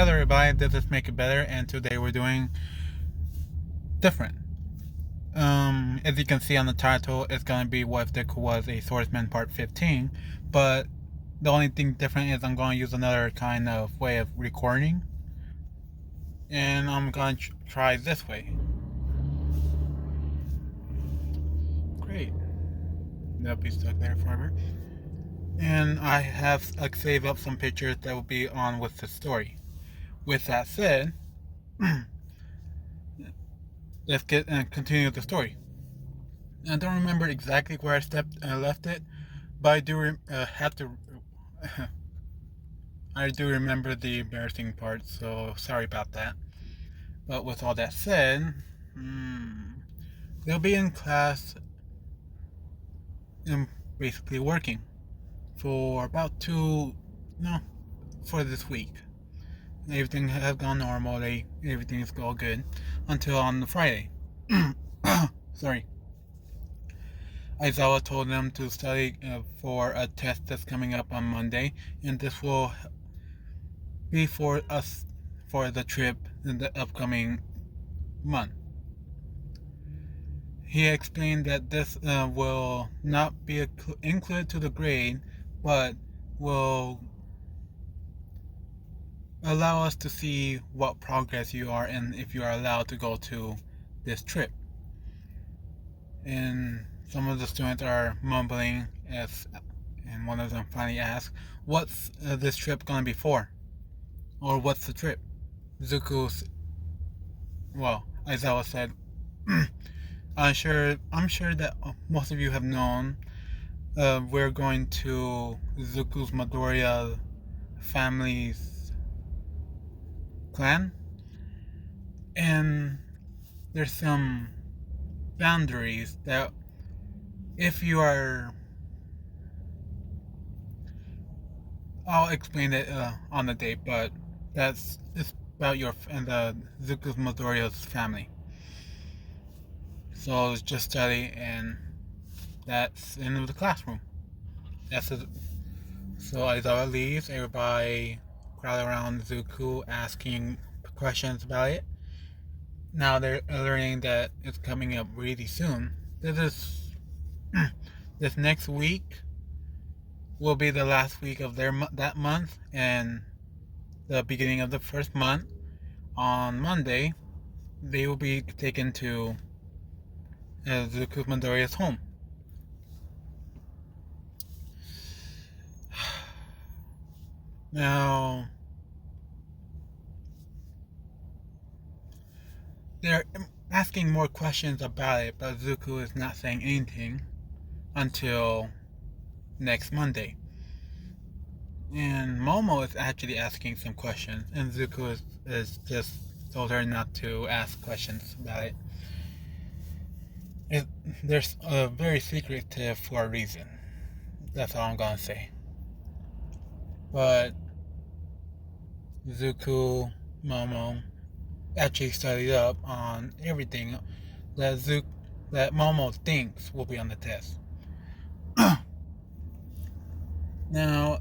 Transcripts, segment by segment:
Hello everybody, this is Make It Better, and today we're doing different. As you can see on the title, it's gonna be What If Deku Was a Swordsman Part 15, but the only thing different is I'm gonna use another kind of way of recording, and I'm gonna try this way. Great. That'll be stuck there forever. And I have saved up some pictures that will be on with the story. With that said, let's get and continue the story. I don't remember exactly where I left it, but I do have to. I do remember the embarrassing part, so sorry about that. But with all that said, they'll be in class and basically working for about for this week. Everything has gone normal. Everything is all good until on the Friday. Sorry. Aizawa told them to study for a test that's coming up on Monday, and this will be for us for the trip in the upcoming month. He explained that this will not be included to the grade, but will allow us to see what progress you are and if you are allowed to go to this trip. And some of the students are mumbling and one of them finally asks, "What's this trip gonna be for? Or what's the trip?" Aizawa said, I'm sure that most of you have known we're going to Zuko's Midoriya family's clan, and there's some boundaries that if you are, I'll explain it on the date, but it's about your and the Zuko's Midoriya's family. So just study, and that's the end of the classroom. That's it. So Aizawa leaves, everybody crowd around Zuko asking questions about it. Now they're learning that it's coming up really soon. This next week will be the last week of that month, and the beginning of the first month. On Monday, they will be taken to Zuko Midoriya's home. Now, they're asking more questions about it, but Zuko is not saying anything until next Monday. And Momo is actually asking some questions, and Zuko is just told her not to ask questions about it. There's a very secretive for a reason. That's all I'm gonna say. But Zuko, Momo actually studied up on everything that Momo thinks will be on the test. Now,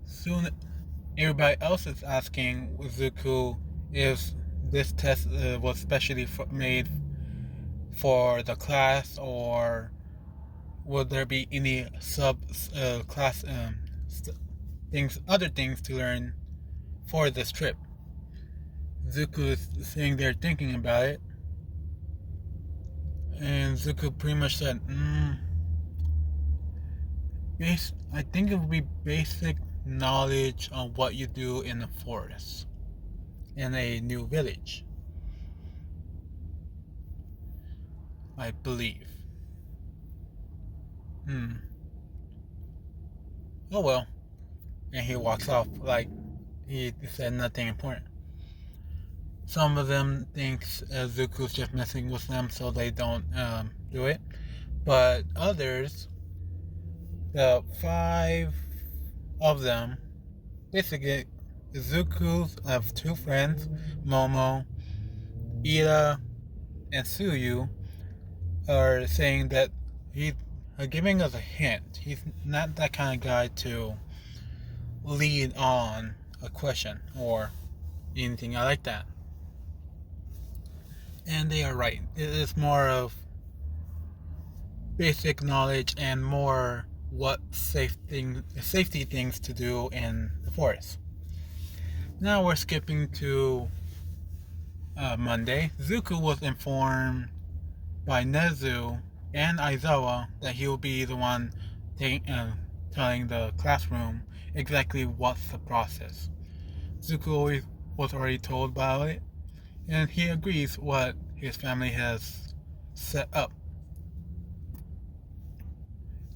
soon everybody else is asking Zuko if this test was specially made for the class, or would there be any class other things to learn for this trip. Zuko is saying they're thinking about it, and Zuko pretty much said, I think it would be basic knowledge on what you do in the forest, in a new village, I believe. Oh well. And he walks off like he said nothing important. Some of them thinks Zuko's just messing with them so they don't do it. But others, the 5 of them, basically Zuko's have 2 friends, Momo, Ida, and Suyu, are saying that he's giving us a hint. He's not that kind of guy to lead on a question or anything like that. And they are right. It is more of basic knowledge and more what safety things to do in the forest. Now we're skipping to Monday. Zuko was informed by Nezu and Aizawa that he will be the one telling the classroom exactly what's the process. Zuko was already told about it, and he agrees what his family has set up.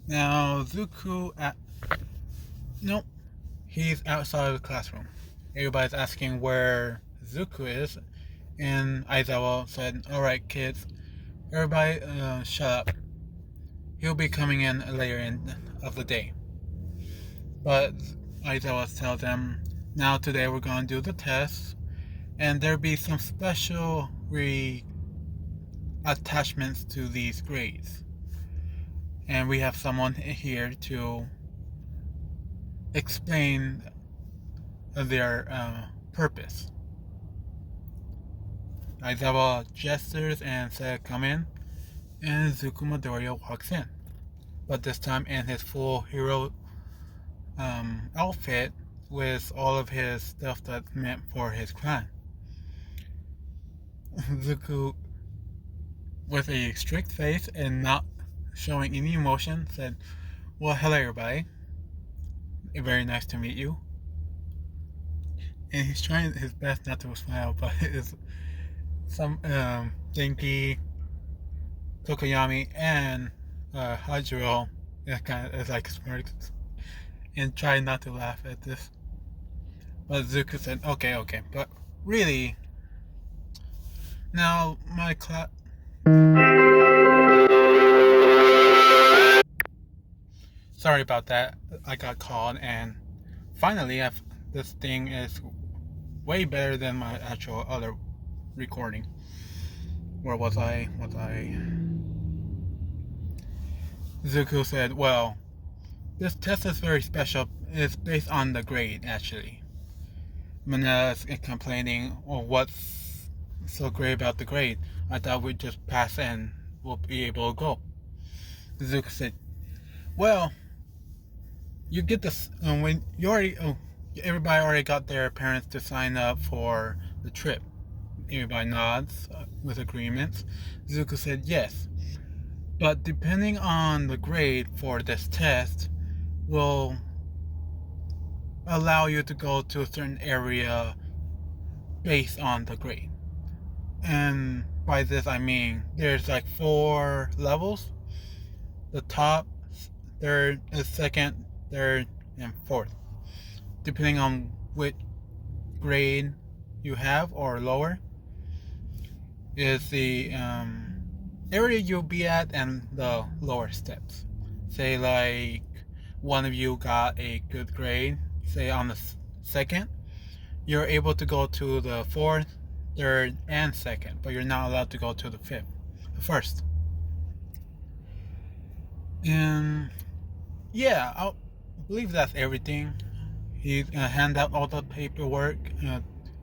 Now Zuko nope, he's outside of the classroom. Everybody's asking where Zuko is, and Aizawa said, "Alright, kids, everybody shut up. He'll be coming in later of the day." But Aizawa tells them, "Now today we're going to do the test, and there'll be some special attachments to these grades. And we have someone here to explain their purpose." Aizawa gestures and says, "Come in," and Zuko Midoriya walks in, but this time in his full hero outfit with all of his stuff that's meant for his clan. Zuko, with a strict face and not showing any emotion, said, "Well, hello everybody. Very nice to meet you." And he's trying his best not to smile, but it's some Dinky, Tokoyami, and Hajiro is like smirks and try not to laugh at this. But Zuko said, okay, but really, now my class. Sorry about that. I got called, and finally, this thing is way better than my actual other recording. Where was I? Zuko said, "Well, this test is very special. It's based on the grade, actually." Manila is complaining, "Oh, what's so great about the grade? I thought we'd just pass and we'll be able to go." Zuko said, "Well, you get this when you already. Everybody already got their parents to sign up for the trip." Everybody nods with agreements. Zuko said, "Yes, but depending on the grade for this test, will allow you to go to a certain area based on the grade." And by this I mean there's like 4 levels: the top, third, second, third, and fourth. Depending on which grade you have or lower, is the area you'll be at and the lower steps. Say like one of you got a good grade, say on the second, you're able to go to the fourth, third, and second, but you're not allowed to go to the first. And yeah, I believe that's everything. He's gonna hand out all the paperwork,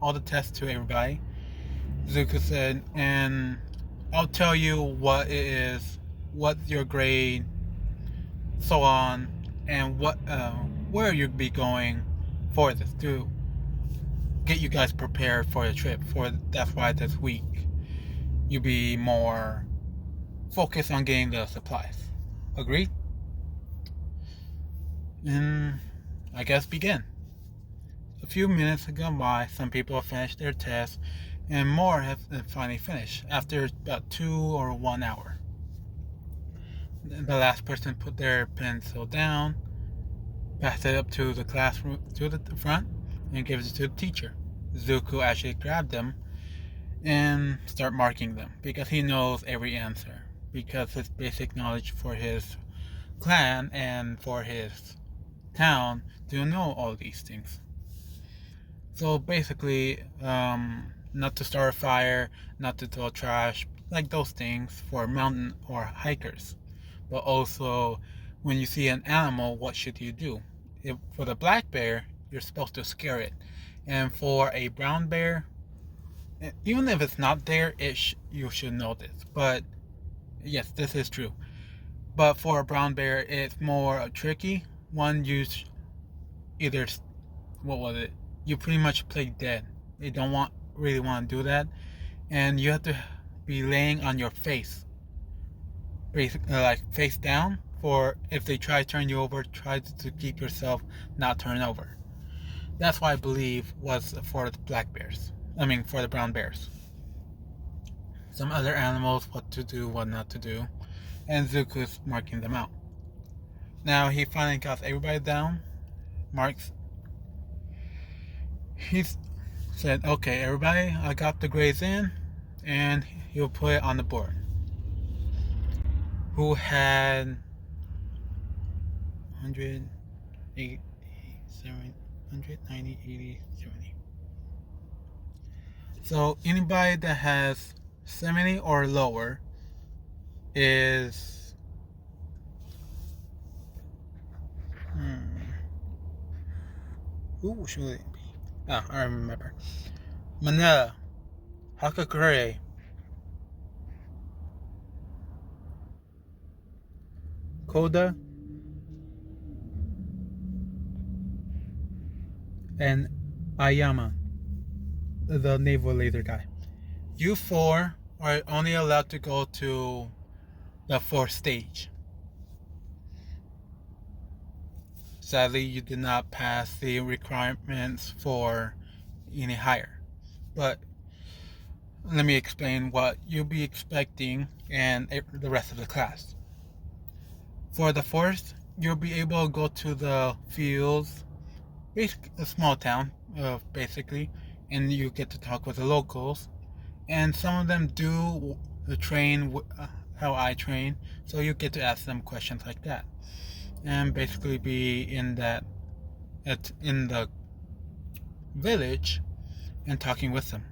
all the tests to everybody. Zuko said, "And I'll tell you what it is, what your grade, so on, and where you'll be going for this to get you guys prepared for the trip. That's why this week you'll be more focused on getting the supplies. Agreed?" And I guess begin. A few minutes have gone by. Some people have finished their tests, and more have finally finished after about 2 or 1 hour. The last person put their pencil down, passed it up to the classroom, to the front, and gives it to the teacher. Zuko actually grabbed them and start marking them because he knows every answer, because his basic knowledge for his clan and for his town to know all these things. So basically, not to start a fire, not to throw trash, like those things for mountain or hikers. But also, when you see an animal, what should you do? For the black bear, you're supposed to scare it. And for a brown bear, even if it's not there, you should know this. But yes, this is true. But for a brown bear, it's more tricky. One, you either, what was it? You pretty much play dead. They don't really want to do that, and you have to be laying on your face, basically like face down. For if they try to turn you over, try to keep yourself not turned over. That's why I believe was for the black bears. I mean, for the brown bears. Some other animals, what to do, what not to do, and Zuko's marking them out. Now he finally got everybody down. Marks. He said, "Okay, everybody, I got the grades in," and he'll put it on the board. Who had 100, 80, 90, 80, 70. So anybody that has 70 or lower is who should it be? I remember. Manila, Hakakure, Koda, and Ayama, the naval laser guy. You four are only allowed to go to the fourth stage. Sadly, you did not pass the requirements for any higher. But let me explain what you'll be expecting and the rest of the class. For the fourth, you'll be able to go to the fields, basically a small town, basically, and you get to talk with the locals. And some of them do train how I train, so you get to ask them questions like that, and basically be in the village and talking with them.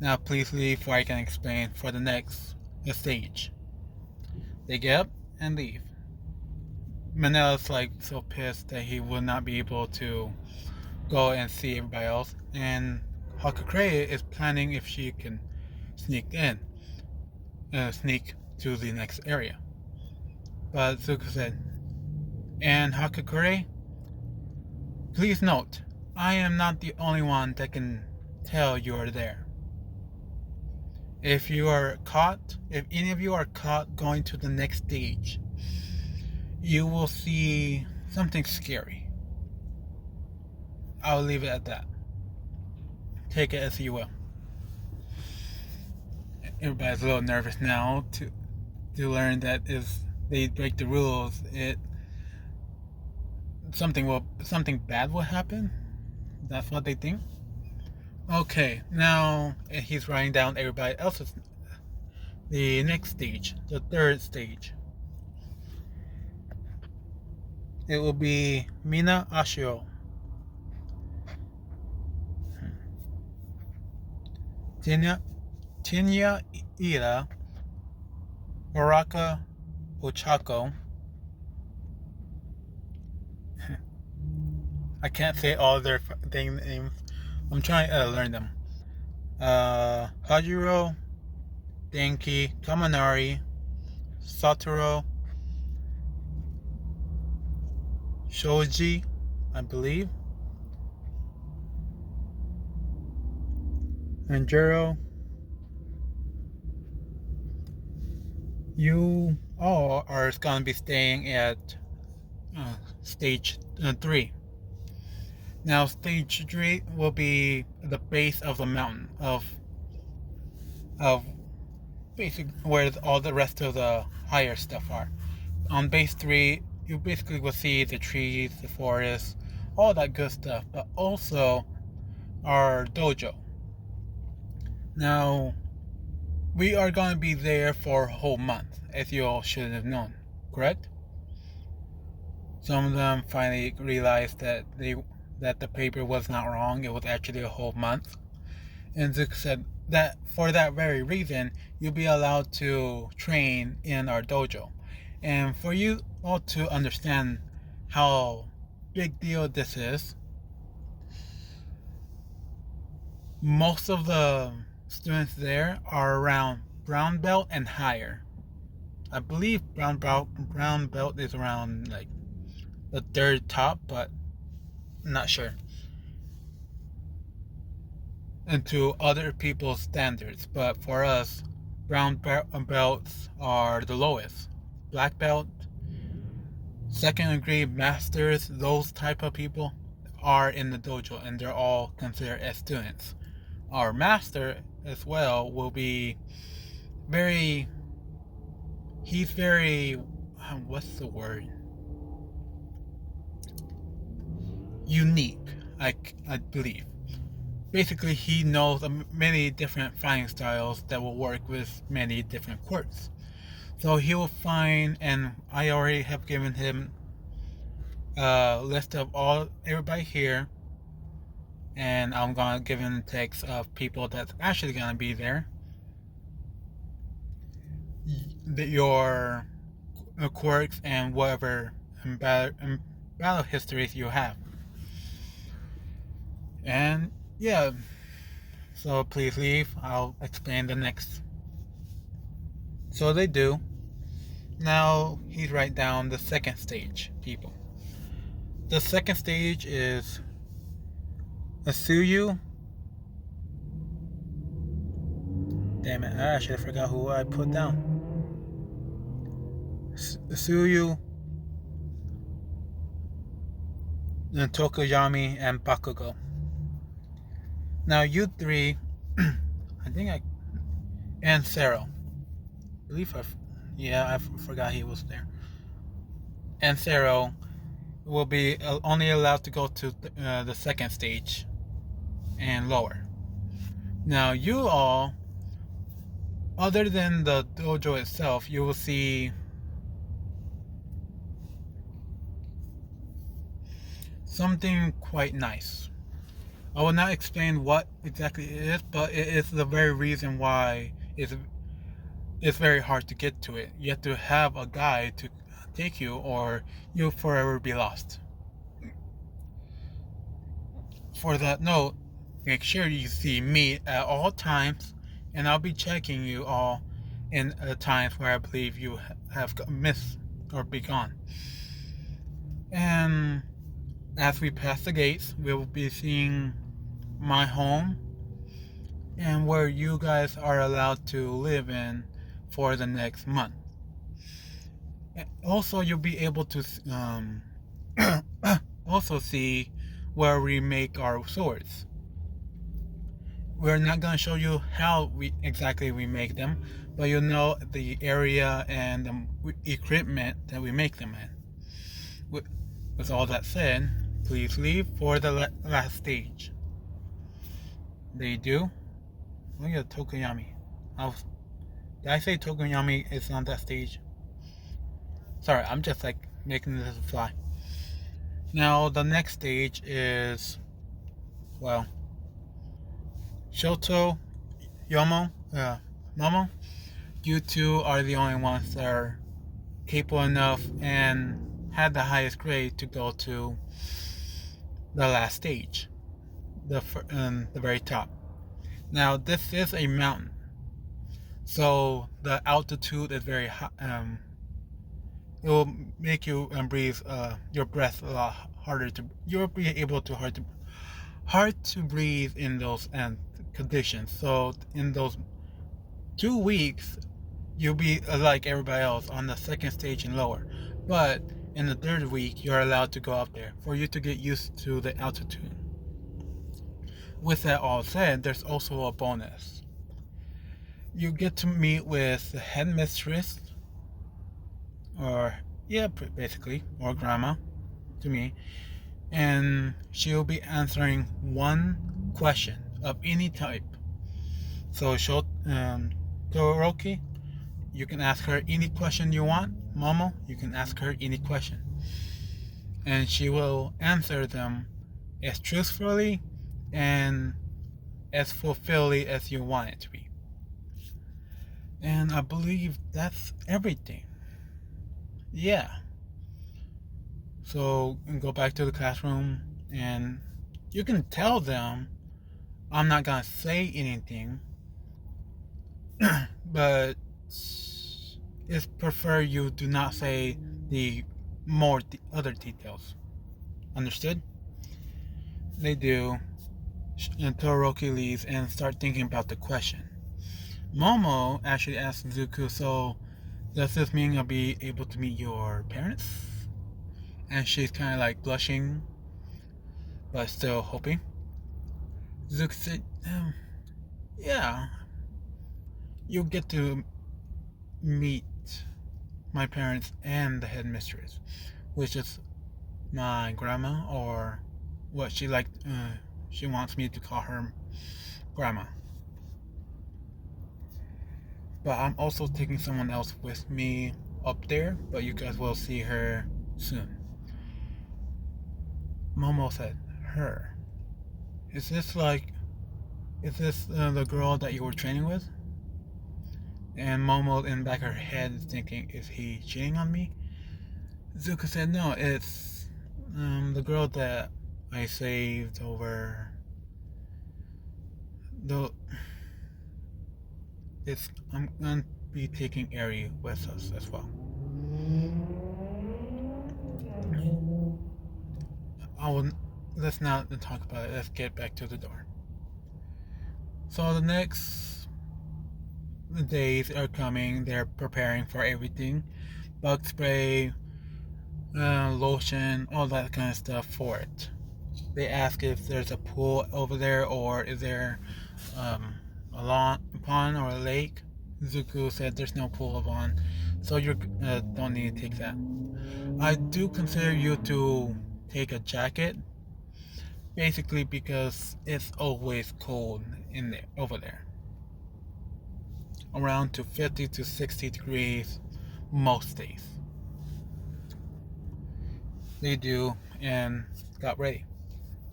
Now please leave before I can explain for the next stage. They get up and leave. Manila's like so pissed that he will not be able to go and see everybody else, and Hakakure is planning if she can sneak to the next area. But Zuko said, "And Hakakure, please note, I am not the only one that can tell you are there. If any of you are caught going to the next stage, you will see something scary. I'll leave it at that. Take it as you will." Everybody's a little nervous now to learn that if they break the rules, something bad will happen. That's what they think. Okay, now he's writing down everybody else's. The next stage, the third stage. It will be Mina Ashio. Tinya Ira, Baraka Ochako. I can't say all their thing names. I'm trying to learn them. Hajiro, Denki, Kaminari, Satoru, Shoji, I believe, Anjuro. You all are going to be staying at stage 3. Now, stage 3 will be the base of the mountain of basically where all the rest of the higher stuff are. On base 3, you basically will see the trees, the forest, all that good stuff, but also our dojo. Now, we are going to be there for a whole month, as you all should have known, correct? Some of them finally realized that the paper was not wrong, it was actually a whole month. And Zuko said that for that very reason, you'll be allowed to train in our dojo. And for you all to understand how big deal this is, Most of the students there are around brown belt and higher. I believe brown belt is around like the third top, but not sure. And to other people's standards, but for us, belts are the lowest. Black belt, second degree masters, those type of people are in the dojo, and they're all considered as students. Our master as well will be very. He's very. What's the word? Unique, I believe. Basically, he knows many different fighting styles that will work with many different quirks. So he will find, and I already have given him a list of everybody here, and I'm gonna give him text of people that's actually gonna be there. Your quirks and whatever battle histories you have. And yeah, so please leave. I'll explain the next. So they do. Now he's right down the second stage, people. The second stage is Asuyu. Damn it, I actually forgot who I put down. Asuyu, Tokoyami, and Bakugo. Now you three, and Sero. I believe I forgot he was there. And Sero will be only allowed to go to the second stage and lower. Now you all, other than the dojo itself, you will see something quite nice. I will not explain what exactly it is, but it is the very reason why it's very hard to get to it. You have to have a guide to take you, or you'll forever be lost. For that note, make sure you see me at all times, and I'll be checking you all in times where I believe you have missed or be gone. And as we pass the gates, we will be seeing my home and where you guys are allowed to live in for the next month. And also, you'll be able to also see where we make our swords. We're not going to show you how exactly we make them, but you'll know the area and the equipment that we make them in. With all that said, please leave for the last stage. They do. Look at Tokoyami. Did I say Tokoyami is on that stage? Sorry, I'm just like making this fly. Now the next stage is, well, Shoto, Momo. You two are the only ones that are capable enough and had the highest grade to go to the last stage, the very top. Now this is a mountain, so the altitude is very high. It will make you breathe your breath a lot harder to. You'll be able to hard to breathe in those conditions. So in those 2 weeks, you'll be like everybody else on the second stage and lower. But in the third week, you're allowed to go up there for you to get used to the altitude. With that all said, there's also a bonus. You get to meet with the headmistress, or basically, or grandma, to me, and she'll be answering one question of any type. So Toroki, you can ask her any question you want. Momo, you can ask her any question, and she will answer them as truthfully and as fulfilling as you want it to be. And I believe that's everything. Yeah. So go back to the classroom, and you can tell them I'm not gonna say anything, but it's prefer you do not say the other details. Understood? They do. And Todoroki leaves and start thinking about the question. Momo actually asks Zuko, so does this mean I'll be able to meet your parents? And she's kind of like blushing, but still hoping. Zuko said, yeah, you'll get to meet my parents and the headmistress, which is my grandma, or what she wants me to call her grandma. But I'm also taking someone else with me up there, but you guys will see her soon. Momo said, her. Is this the girl that you were training with? And Momo in the back of her head is thinking, is he cheating on me? Zuko said, no, it's the girl that I saved over the. I'm gonna be taking Eri with us as well. Let's not talk about it. Let's get back to the door. So the next days are coming. They're preparing for everything. Bug spray, lotion, all that kind of stuff for it. They ask if there's a pool over there or is there a pond or a lake. Zuko said there's no pool of on, so you don't need to take that. I do consider you to take a jacket, basically because it's always cold in there over there, around to 50 to 60 degrees most days. They do, and got ready.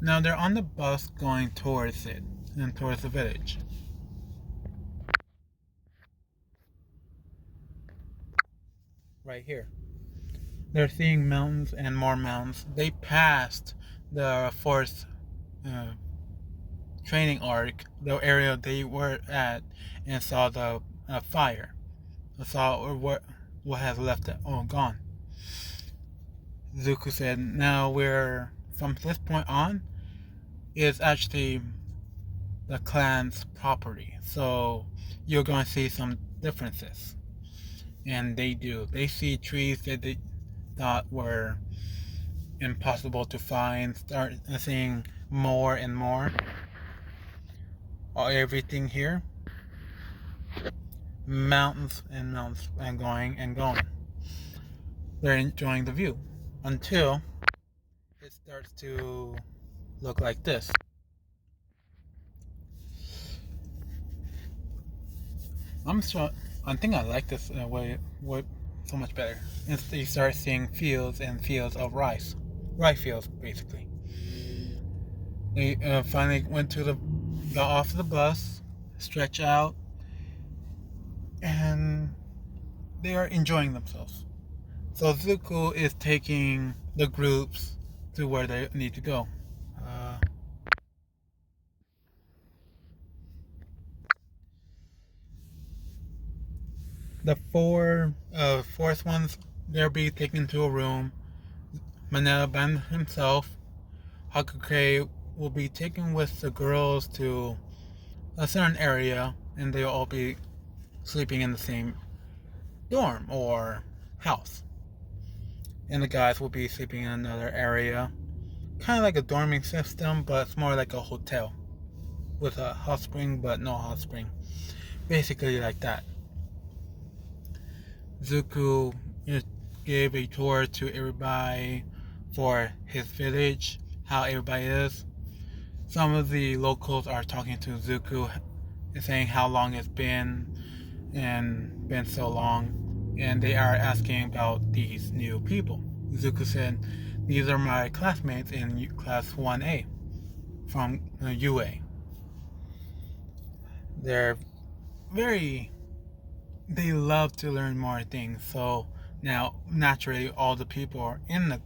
Now they're on the bus going towards it and towards the village. Right here. They're seeing mountains and more mountains. They passed the fourth uh, training arc, the area they were at, and saw the fire. Saw what has left it. Oh, gone. Zuko said, now we're, from this point on, is actually the clan's property. So you're going to see some differences. And they do. They see trees that they thought were impossible to find, start seeing more and more. Everything here. Mountains and mountains and going and going. They're enjoying the view until it starts to look like this. I think I like this way so much better. You start seeing fields and fields of rice fields basically. They finally got off the bus, stretch out, and they are enjoying themselves. So Zuko is taking the groups to where they need to go. The fourth ones, they'll be taken to a room. Manila by himself. Hakuke will be taken with the girls to a certain area, and they'll all be sleeping in the same dorm or house. And the guys will be sleeping in another area. Kind of like a dorming system, but it's more like a hotel. With a hot spring, but no hot spring. Basically like that. Zuko gave a tour to everybody for his village, how everybody is. Some of the locals are talking to Zuko, saying how long it's been and been so long, and they are asking about these new people. Zuko said, these are my classmates in class 1A from UA. They love to learn more things, so now naturally all the people in the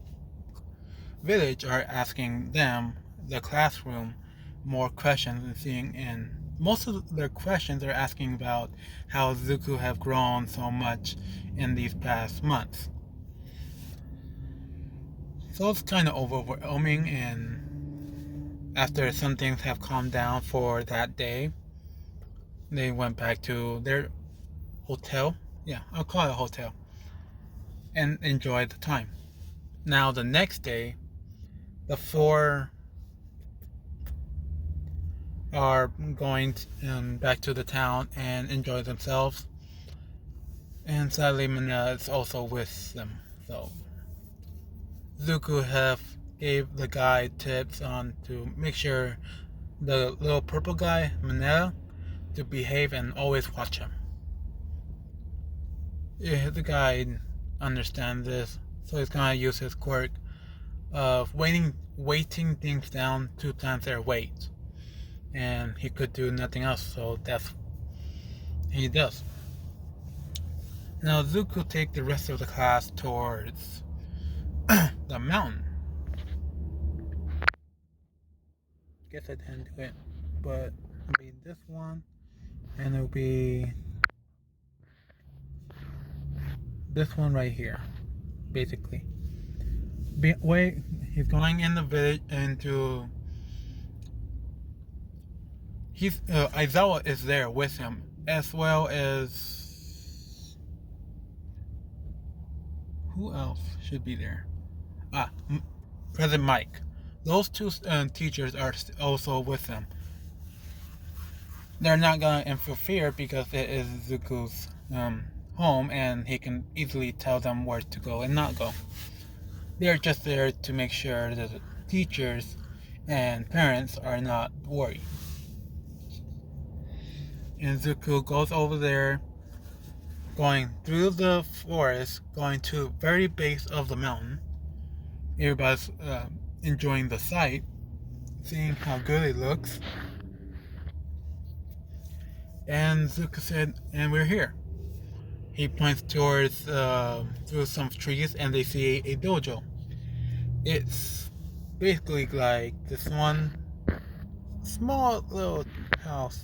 village are asking them, the classroom, more questions and seeing, and most of their questions are asking about how Zuko have grown so much in these past months. So it's kind of overwhelming, and after some things have calmed down for that day, they went back to their hotel. Yeah, I'll call it a hotel, and enjoyed the time. Now the next day, the four are going back to the town and enjoy themselves. And sadly, Manila is also with them. So Zuko have gave the guy tips on to make sure the little purple guy, Manila, to behave and always watch him. Yeah, the guy understands this, so he's gonna use his quirk of weighting things down 2 times their weight. And he could do nothing else, so that's he does. Now Zuko take the rest of the class towards the mountain. Guess I didn't do it, but it'll be this one, and it'll be this one right here, basically. Wait, he's going in the village into. Aizawa is there with him, as well as who else should be there? President Mike. Those two teachers are also with them. They're not gonna interfere because it is Zuko's home, and he can easily tell them where to go and not go. They're just there to make sure that the teachers and parents are not worried. And Zuko goes over there, going through the forest, going to the very base of the mountain. Everybody's enjoying the sight, seeing how good it looks. And Zuko said, and we're here. He points towards through some trees, and they see a dojo. It's basically like this one small little house,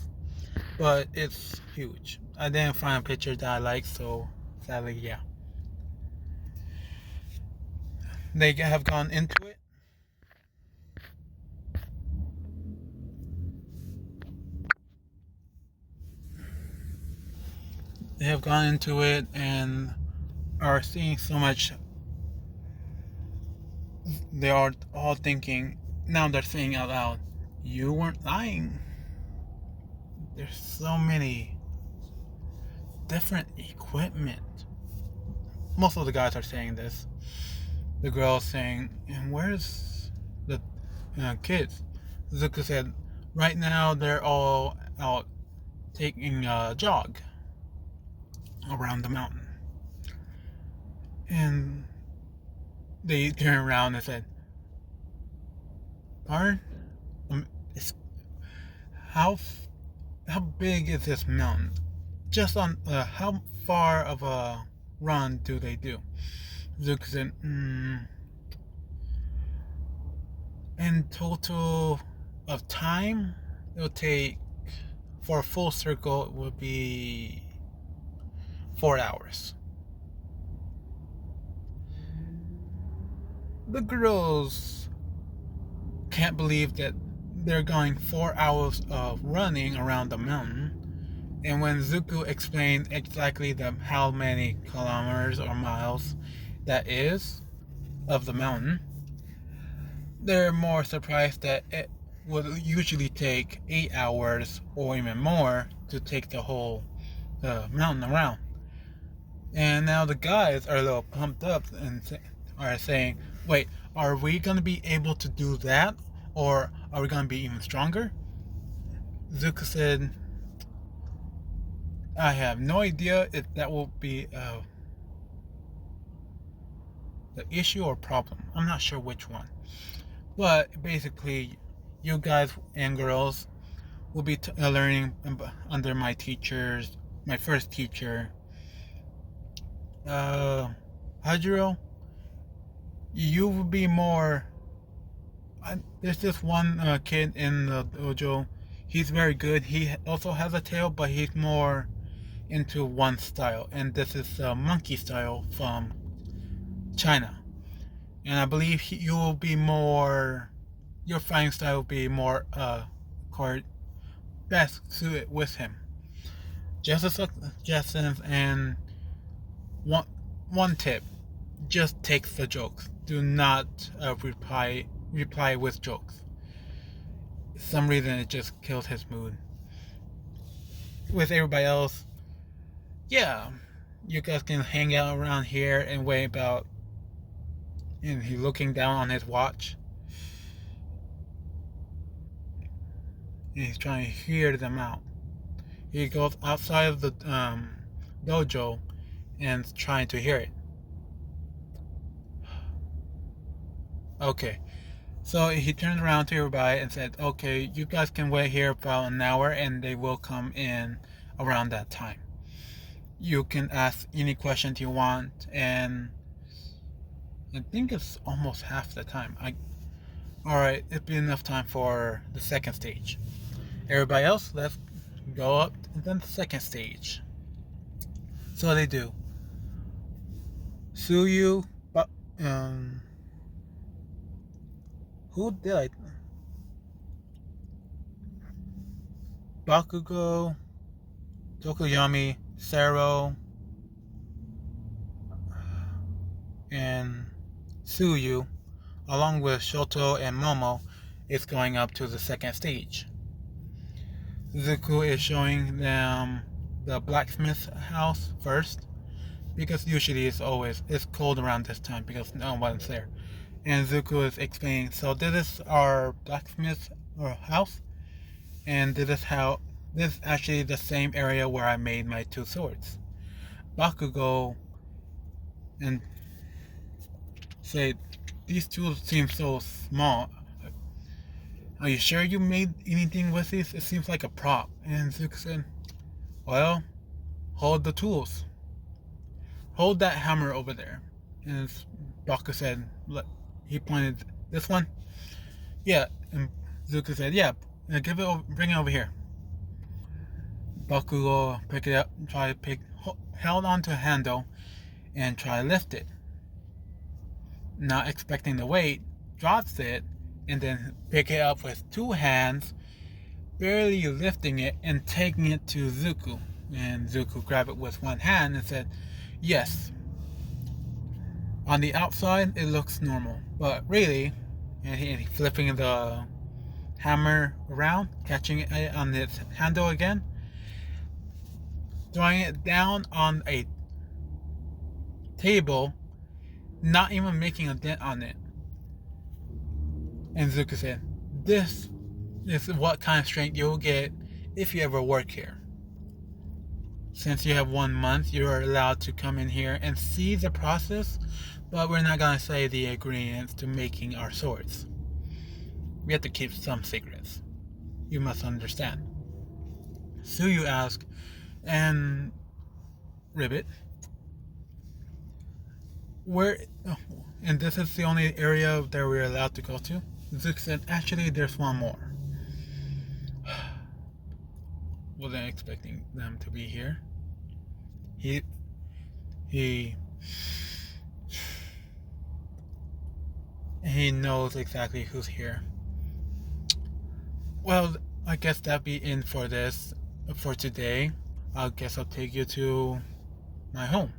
but it's huge. I didn't find a picture that I like, so sadly, yeah. They have gone into it. They have gone into it and are seeing so much. They are all thinking, now they're saying out loud, you weren't lying. There's so many different equipment. Most of the guys are saying this. The girl's saying, and where's the kids? Zuko said, right now they're all out taking a jog around the mountain. And they turned around and said, pardon? How big is this mountain? Just on how far of a run do they do? Zuko said, in total of time, it will take, for a full circle, it would be 4 hours. The girls can't believe that they're going 4 hours of running around the mountain. And when Zuko explained exactly how many kilometers or miles that is of the mountain, they're more surprised that it would usually take 8 hours or even more to take the whole mountain around. And now the guys are a little pumped up and are saying, wait, are we going to be able to do that? Or are we going to be even stronger? Zuko said, I have no idea if that will be the issue or problem. I'm not sure which one. But basically, you guys and girls will be learning under my teachers, my first teacher, Hajiro. You will be more there's this one kid in the dojo. He's very good. He also has a tail, but he's more into one style, and this is the monkey style from China. And I believe you will be more, your fighting style will be more card best suited with him. Just a suggestion and one one tip: just take the jokes. Do not reply with jokes. For some reason it just kills his mood. With everybody else, yeah, you guys can hang out around here and wait about. And he's looking down on his watch. And he's trying to hear them out. He goes outside of the dojo and trying to hear it. Okay, so he turned around to everybody and said, okay, you guys can wait here about an hour and they will come in around that time. You can ask any questions you want, and I think it's almost half the time. Alright, it'll be enough time for the second stage. Everybody else, let's go up and then the second stage. So they do. Suyu, who did I? Bakugo, Tokoyami, Sero, and Suyu, along with Shoto and Momo, is going up to the second stage. Zuko is showing them the blacksmith house first, because usually it's cold around this time because no one's there. And Zuko is explaining, so this is our blacksmith house, and this is actually the same area where I made my two swords. Bakugo and say, these tools seem so small. Are you sure you made anything with these? It seems like a prop. And Zuko said, well, hold the tools. Hold that hammer over there. And Bakugo said, he pointed, this one? Yeah. And Zuko said, yeah, bring it over here. Bakugo picked it up, held onto a handle, and tried to lift it. Not expecting the weight, drops it, and then pick it up with two hands, barely lifting it and taking it to Zuko. And Zuko grabbed it with one hand and said, yes. On the outside, it looks normal, but really, and he flipping the hammer around, catching it on its handle again, throwing it down on a table, not even making a dent on it. And Zuko said, this is what kind of strength you'll get if you ever work here. Since you have 1 month, you are allowed to come in here and see the process, but we're not going to say the ingredients to making our swords. We have to keep some secrets. You must understand. Suyu asked, and Ribbit, where, and this is the only area that we're allowed to go to? Zuko said, actually, there's one more. Wasn't expecting them to be here. He knows exactly who's here. Well, I guess that'd be in for today. I guess I'll take you to my home.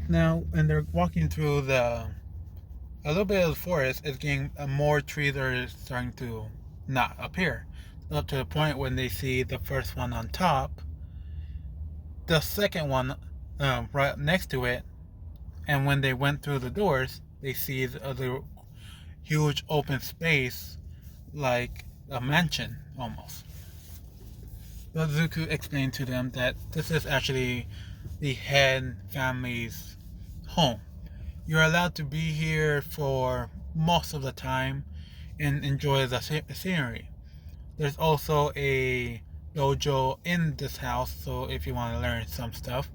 Now, when they're walking through a little bit of the forest, is getting more trees are starting to not appear. Up to the point when they see the first one on top, the second one right next to it, and when they went through the doors, they see the huge open space like a mansion almost. But Zuko explained to them that this is actually the head family's home. You're allowed to be here for most of the time and enjoy the scenery. There's also a dojo in this house, so if you want to learn some stuff,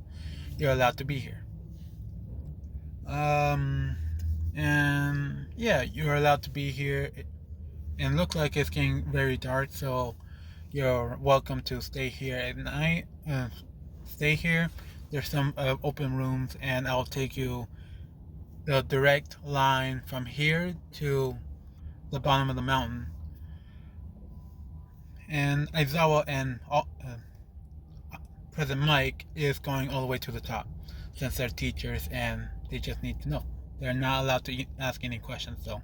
you're allowed to be here. And yeah, you're allowed to be here. And look like it's getting very dark, so you're welcome to stay here at night. Stay here. There's some open rooms, and I'll take you the direct line from here to the bottom of the mountain. And Aizawa and President Mike is going all the way to the top, since they're teachers and they just need to know. They're not allowed to ask any questions, though.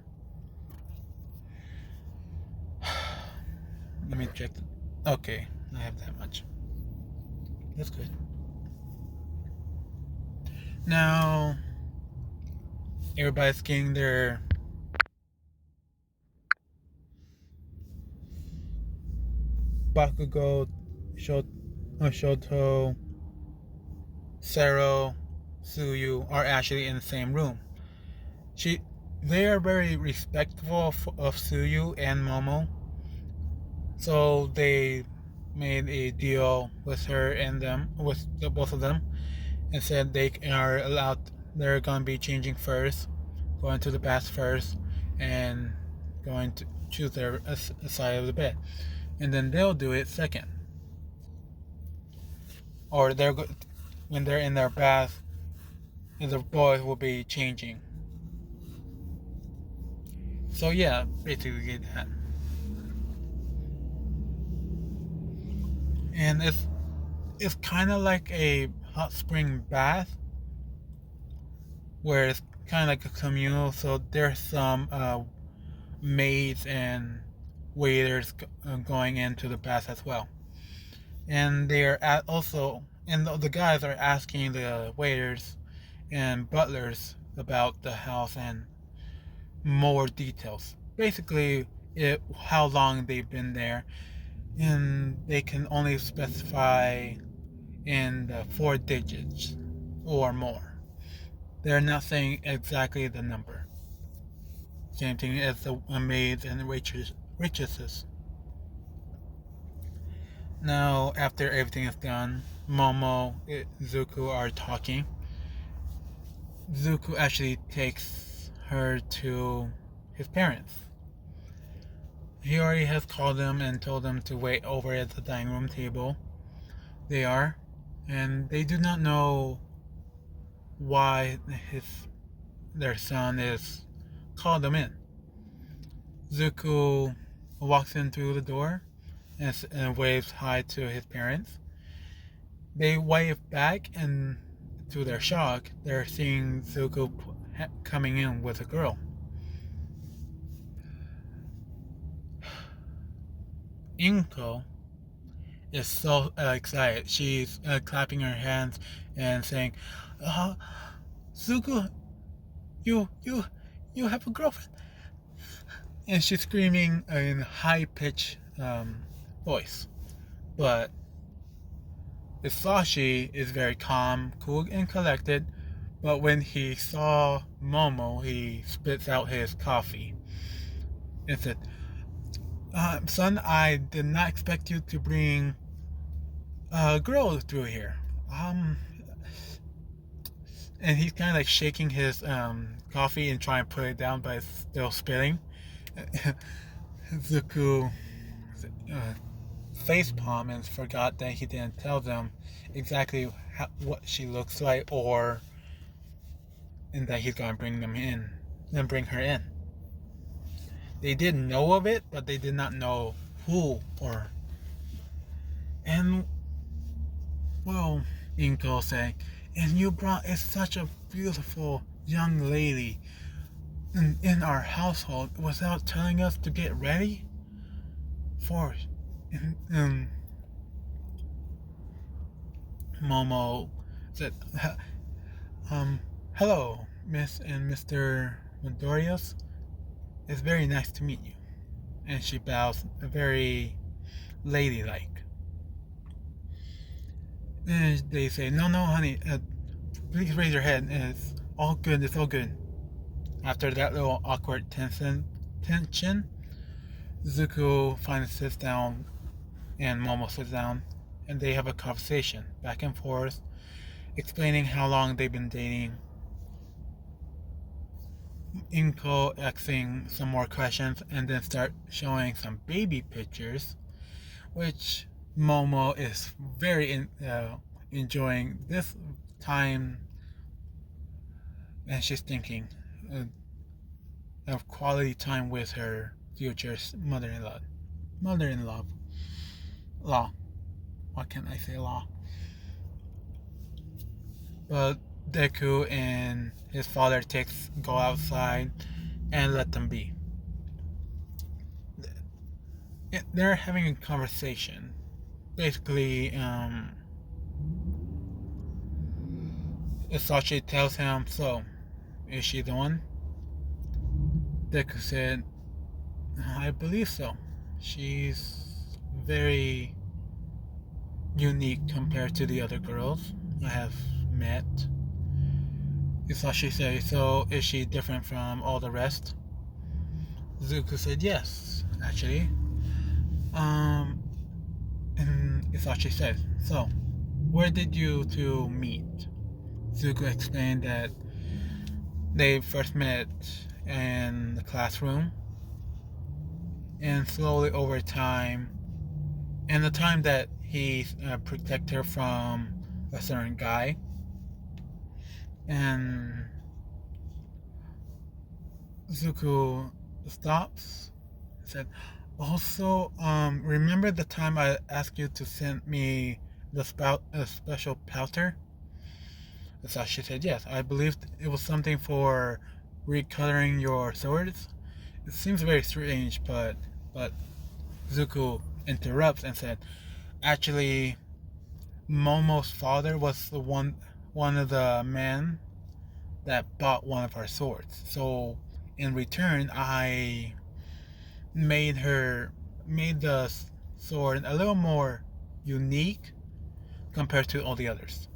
Let me check. Okay, I have that much. That's good. Now, everybody's getting their Bakugo, Shoto, Sero, Tsuyu are actually in the same room. They are very respectful of Tsuyu and Momo, so they made a deal with her and them, with both of them, and said they're going to be changing first, going to the bath first, and going to choose their side of the bed, and then they'll do it second. Or when they're in their bath, the boys will be changing. So yeah, basically that. And it's kind of like a hot spring bath, where it's kind of like a communal. So there's some maids and waiters going into the bath as well, and they are and the guys are asking the waiters and butlers about the house and more details. Basically, how long they've been there, and they can only specify in the 4 digits or more. They're not saying exactly the number. Same thing as the maids and waitresses. Now, after everything is done, Momo and Zuko are talking. Zuko actually takes her to his parents. He already has called them and told them to wait over at the dining room table. They are, and they do not know why their son is called them in. Zuko walks in through the door and waves hi to his parents. They wave back, and to their shock, they're seeing Zuko coming in with a girl. Inko is so excited. She's clapping her hands and saying, "Zuko, you have a girlfriend!" And she's screaming in a high-pitched voice. But Isashi is very calm, cool, and collected. But when he saw Momo, he spits out his coffee and said, "Son, I did not expect you to bring a girl through here." And he's kind of like shaking his coffee and trying to put it down, but it's still spitting. Zuko facepalm and forgot that he didn't tell them exactly what she looks like, and that he's gonna bring her in. They did know of it, but they did not know who or. And well, Inko saying, "And you brought such a beautiful young lady in our household without telling us to get ready for it." And Momo said, "Hello, Miss and Mr. Midorius. It's very nice to meet you." And she bows very ladylike. And they say, "No, honey, please raise your head. It's all good, it's all good." After that little awkward tension, Zuko finally sits down and Momo sits down, and they have a conversation back and forth. explaining how long they've been dating. Inko asking some more questions and then start showing some baby pictures, which Momo is very enjoying this time, and she's thinking of quality time with her future mother-in-law. Mother-in-law. Law. What can I say? Law. But Deku and his father go outside and let them be. They're having a conversation. Basically, Isashi tells him, "So, is she the one?" Deku said, "I believe so. She's very unique compared to the other girls I have met." Isashi said, "So, is she different from all the rest?" Zuko said, "Yes, actually." And Isashi said, "So, where did you two meet?" Zuko explained that they first met in the classroom, and slowly over time, and the time that he protected her from a certain guy, and Zuko stops and said, "Also, remember the time I asked you to send me the special powder?" Sashi said, "Yes, I believed it was something for recoloring your swords." It seems very strange, but Zuko interrupts and said, "Actually, Momo's father was one of the men that bought one of our swords. So in return, I made the sword a little more unique compared to all the others."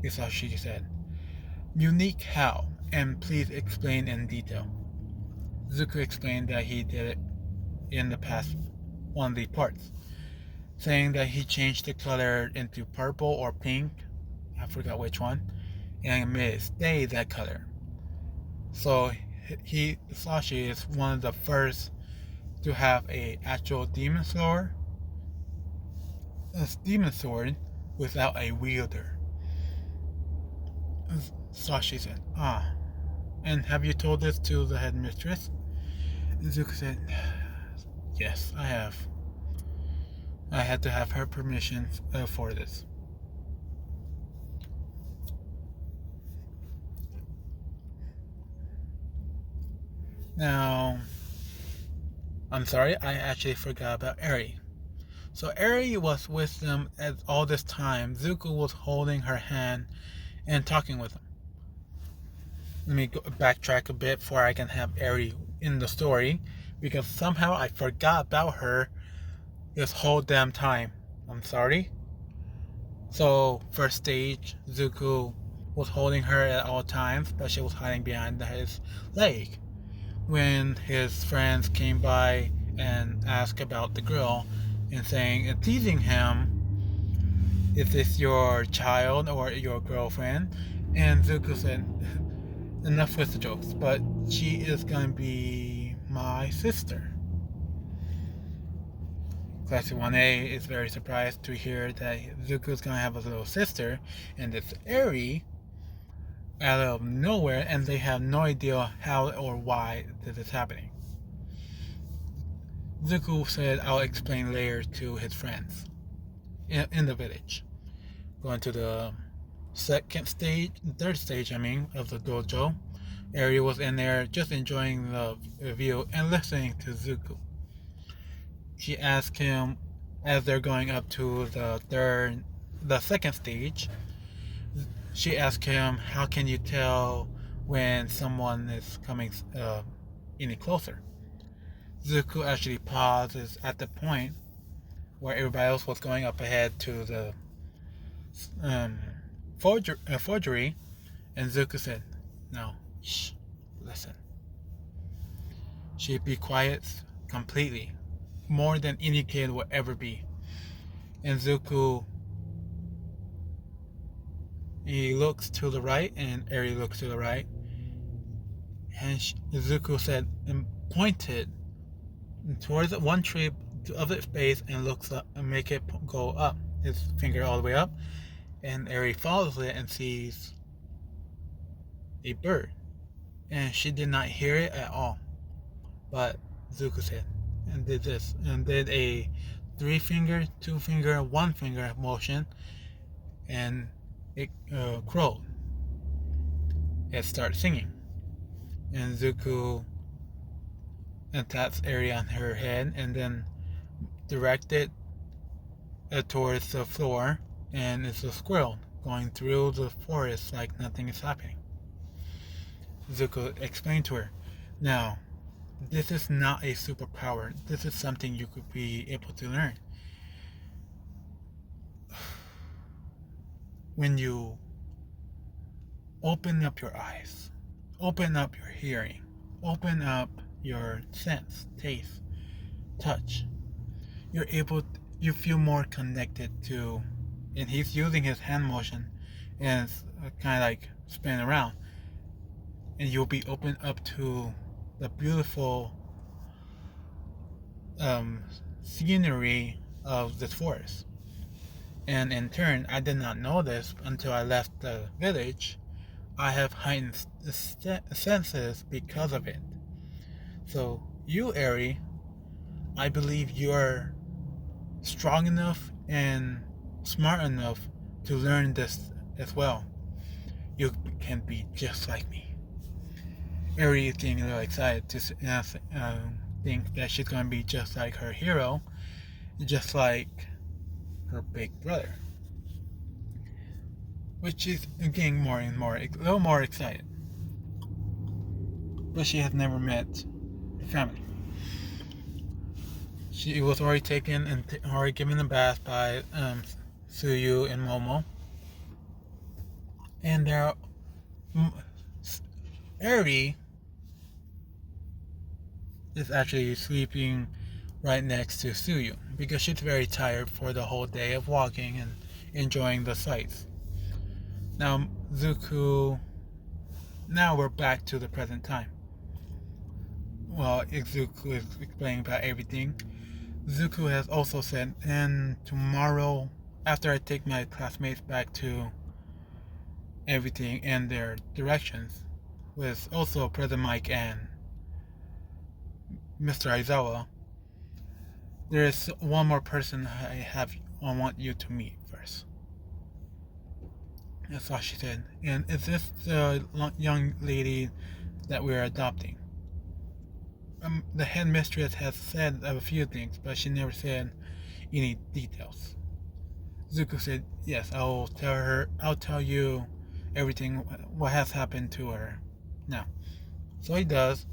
Isashi said, "Unique how? And please explain in detail." Zuko explained that he did it in the past one of the parts, saying that he changed the color into purple or pink, I forgot which one, and made it stay that color. So Isashi is one of the first to have a actual demon sword without a wielder. Sashi said, "Ah, and have you told this to the headmistress?" Zuko said, "Yes, I have. I had to have her permission for this." Now, I'm sorry, I actually forgot about Eri. So Eri was with them at all this time. Zuko was holding her hand and talking with him. Let me backtrack a bit before I can have Eri in the story, because somehow I forgot about her this whole damn time. I'm sorry. So, first stage, Zuko was holding her at all times, but she was hiding behind his leg. When his friends came by and asked about the girl and saying and teasing him, "Is this your child or your girlfriend?" And Zuko said, "Enough with the jokes, but she is gonna be my sister." Classic 1A is very surprised to hear that Zuko's gonna have a little sister, and it's Eri out of nowhere, and they have no idea how or why this is happening. Zuko said, "I'll explain later" to his friends in the village. Going to the third stage, of the dojo. Eri was in there just enjoying the view and listening to Zuko. She asked him, as they're going up to the second stage, she asked him, "How can you tell when someone is coming any closer?" Zuko actually pauses at the point where everybody else was going up ahead to the forgery, and Zuko said, "No, shh, listen." She'd be quiet completely, more than any kid would ever be. And Zuko He looks to the right, and Eri looks to the right. And Izuku said and pointed towards one tree of its base and looks up and make it go up. His finger all the way up, and Eri follows it and sees a bird. And she did not hear it at all. But Izuku said and did this and did a 3-finger, 2-finger, 1-finger motion, and it crowed. It started singing, and Zuko taps Eri on her head and then directed it towards the floor, and it's a squirrel going through the forest like nothing is happening. Zuko explained to her, now, this is not a superpower. This is something you could be able to learn. When you open up your eyes, open up your hearing, open up your sense, taste, touch, you feel more connected to, and he's using his hand motion and kind of like spin around, and you'll be open up to the beautiful scenery of this forest. And in turn, I did not know this until I left the village. I have heightened senses because of it. So you, Eri, I believe you're strong enough and smart enough to learn this as well. You can be just like me. Eri is getting a little excited to think that she's going to be just like her hero, just like her big brother. Which is getting more and more, a little more excited. But she has never met the family. She was already taken and already given a bath by Suyu and Momo. And Eri is actually sleeping right next to Suyu because she's very tired for the whole day of walking and enjoying the sights. Now, now we're back to the present time. Well, Zuko is explaining about everything. Zuko has also said, and tomorrow, after I take my classmates back to everything and their directions, with also President Mike and Mr. Aizawa, there is one more person I want you to meet first. That's all she said. And is this the young lady that we're adopting? The headmistress has said a few things, but she never said any details. Zuko said, yes, I'll tell you everything, what has happened to her now. So he does.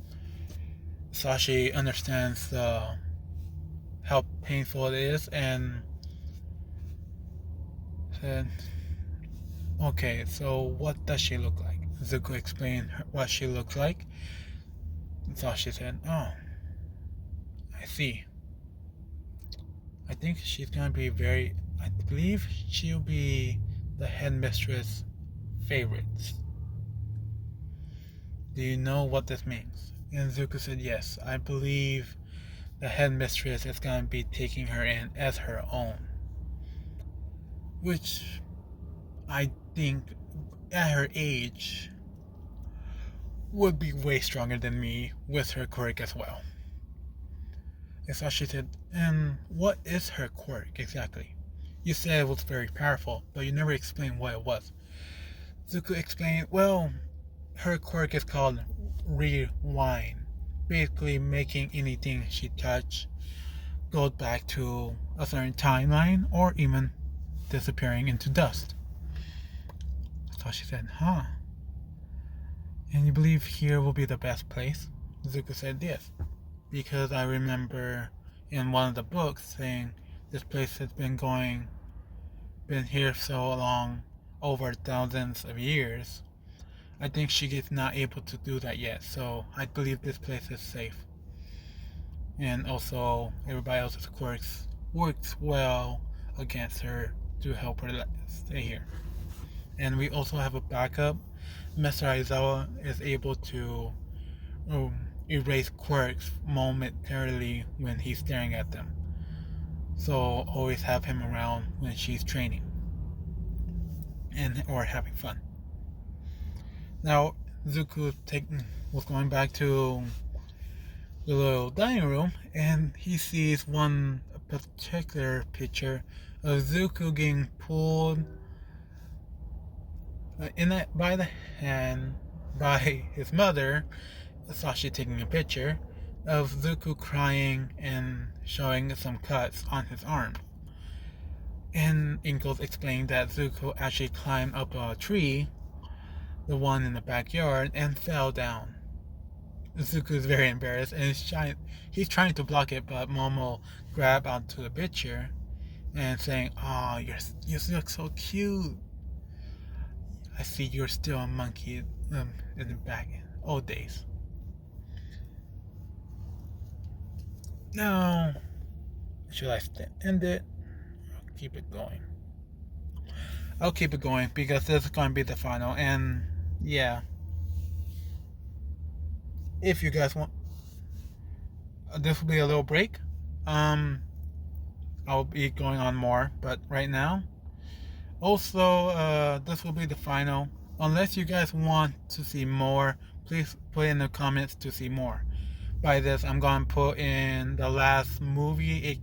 Sashi understands how painful it is and said, okay, so what does she look like? Zuko explained what she looks like. Sashi said, oh, I see. I think she's going to be I believe she'll be the headmistress' favorites. Do you know what this means? And Zuko said, yes, I believe the headmistress is going to be taking her in as her own. Which I think at her age would be way stronger than me with her quirk as well. And so she said, and what is her quirk exactly? You said it was very powerful, but you never explained what it was. Zuko explained, well, her quirk is called rewind, basically making anything she touched go back to a certain timeline or even disappearing into dust. So she said, huh. And you believe here will be the best place? Zuko said yes, because I remember in one of the books saying this place has been here so long, over thousands of years. I think she is not able to do that yet, so I believe this place is safe. And also, everybody else's quirks works well against her to help her stay here. And we also have a backup. Mr. Aizawa is able to um, erase quirks momentarily when he's staring at them. So always have him around when she's training and or having fun. Now Zuko was going back to the little dining room, and he sees one particular picture of Zuko getting pulled by the hand by his mother, Sashi taking a picture of Zuko crying and showing some cuts on his arm. And Inkles explained that Zuko actually climbed up a tree, the one in the backyard, and fell down. Zuko is very embarrassed and he's trying to block it, but Momo grabbed onto the picture and saying, "Oh, you look so cute. I see you're still a monkey in the back old days." Now, should I end it? Or keep it going. I'll keep it going because this is going to be the final, and yeah, if you guys want, this will be a little break. I'll be going on more, but right now, also, this will be the final. Unless you guys want to see more, please put in the comments to see more. By this, I'm going to put in the last movie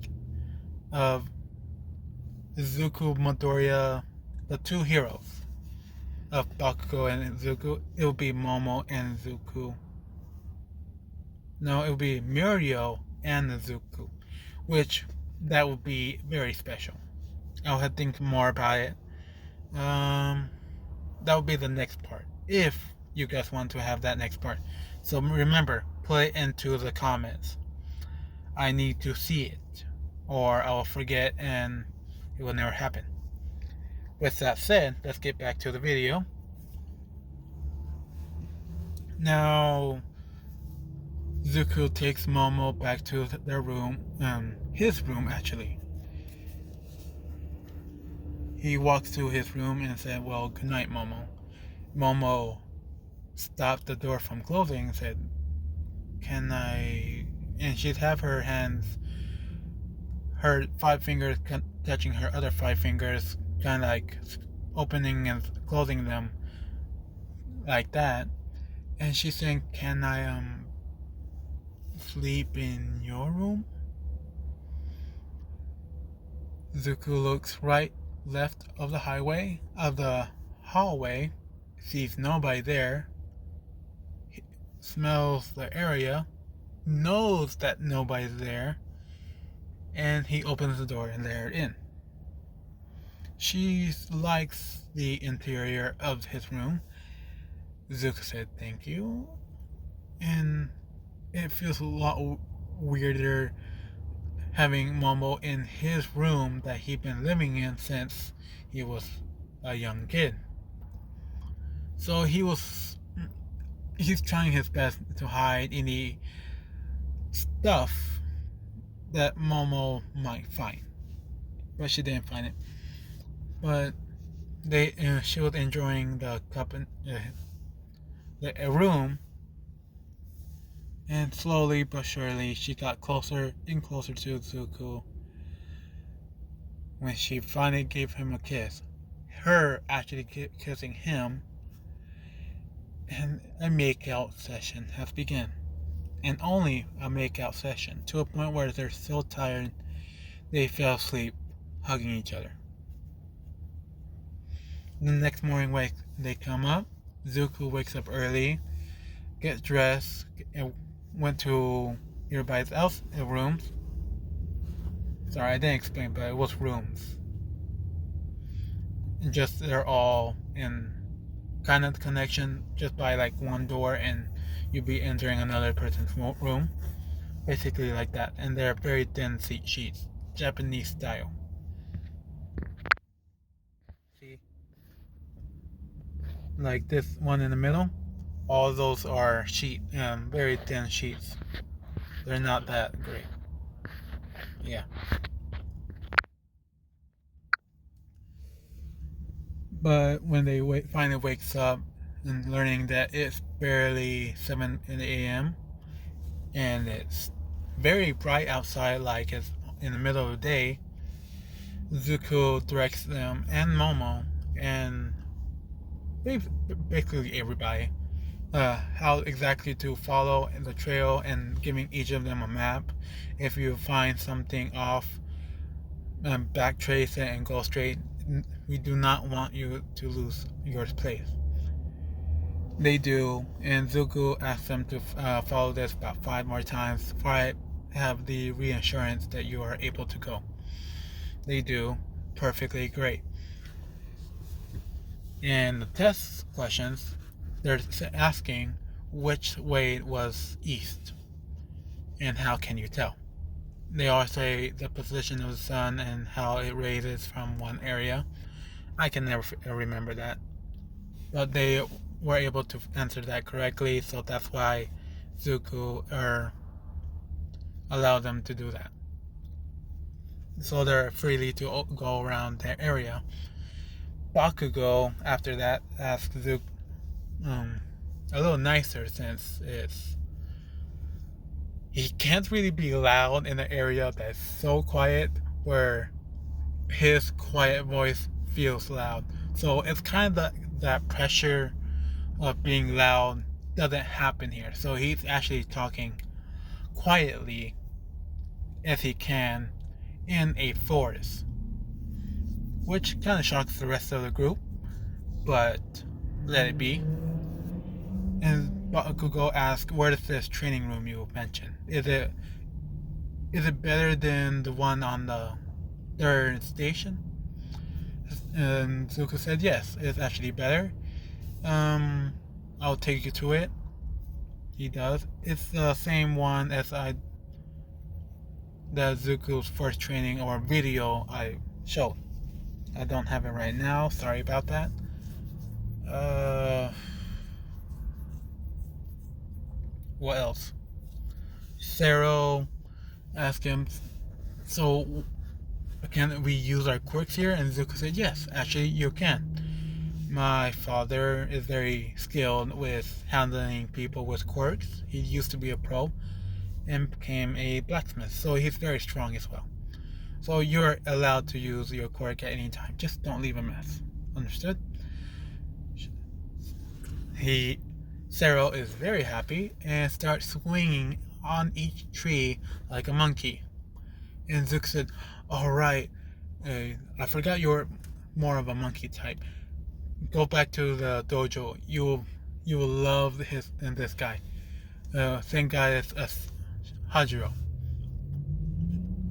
of Zuko Midoriya, the two heroes of Bakugo and Zuko. It will be Momo and Zuko. No, it will be Mirio and Zuko, which that will be very special. I'll have to think more about it. That will be the next part, if you guys want to have that next part. So remember, put it into the comments. I need to see it, or I will forget and it will never happen. With that said, let's get back to the video. Now, Zuko takes Momo back to their room, his room actually. He walks to his room and said, "Well, good night, Momo." Momo stopped the door from closing and said, "Can I?" And she'd have her hands, her 5 fingers touching her other 5 fingers, kind of like opening and closing them like that. And she's saying, "Can I sleep in your room?" Zuko looks right, left of the hallway, sees nobody there, smells the area, knows that nobody's there, and he opens the door and they're in. She likes the interior of his room. Zuko said thank you, and it feels a lot weirder having Momo in his room that he'd been living in since he was a young kid. So he's trying his best to hide any stuff that Momo might find, but she didn't find it. But she was enjoying the room, and slowly but surely she got closer and closer to Zuko. When she finally gave him a kiss, her actually kissing him, and a make-out session has begun. And only a make-out session, to a point where they're so tired they fell asleep hugging each other. The next morning they come up. Zuko wakes up early, gets dressed, and went to everybody's else rooms. Sorry, I didn't explain, but it was rooms. And just they're all in kind of connection just by like one door, and you'll be entering another person's room, basically like that. And they're very thin sheets, Japanese style. See, like this one in the middle, all those are very thin sheets. They're not that great. Yeah. But when they finally wakes up and learning that it's barely 7 a.m. and it's very bright outside, like it's in the middle of the day, Zuko directs them and Momo and basically everybody how exactly to follow the trail and giving each of them a map. If you find something off, backtrace it and go straight. We do not want you to lose your place. They do, and Zuko asks them to follow this about 5 more times before I have the reassurance that you are able to go. They do. Perfectly great. In the test questions, they're asking which way was east and how can you tell. They all say the position of the sun and how it raises from one area. I can never remember that. But they were able to answer that correctly, so that's why Zuko allowed them to do that. So they're freely to go around their area. Bakugo, after that, asked Zuko a little nicer since he can't really be loud in an area that's so quiet where his quiet voice feels loud. So it's kind of that pressure of being loud doesn't happen here. So he's actually talking quietly as he can in a forest, which kind of shocks the rest of the group, but let it be. And Bakugo asks, "Where is this training room you mentioned? Is it better than the one on the third station?" And Zuko said, "Yes, it's actually better. I'll take you to it." He does. It's the same one as the Zuko's first training or video I showed. I don't have it right now. Sorry about that. What else? Sero asked him, "So can we use our quirks here?" And Zuko said, "Yes, actually you can. My father is very skilled with handling people with quirks. He used to be a pro and became a blacksmith, so he's very strong as well. So you're allowed to use your quirk at any time. Just don't leave a mess. Understood?" Sero is very happy and starts swinging on each tree like a monkey. And Zuko said, "Alright, I forgot you're more of a monkey type. Go back to the dojo. You will love this guy. Same guy as Hajiro."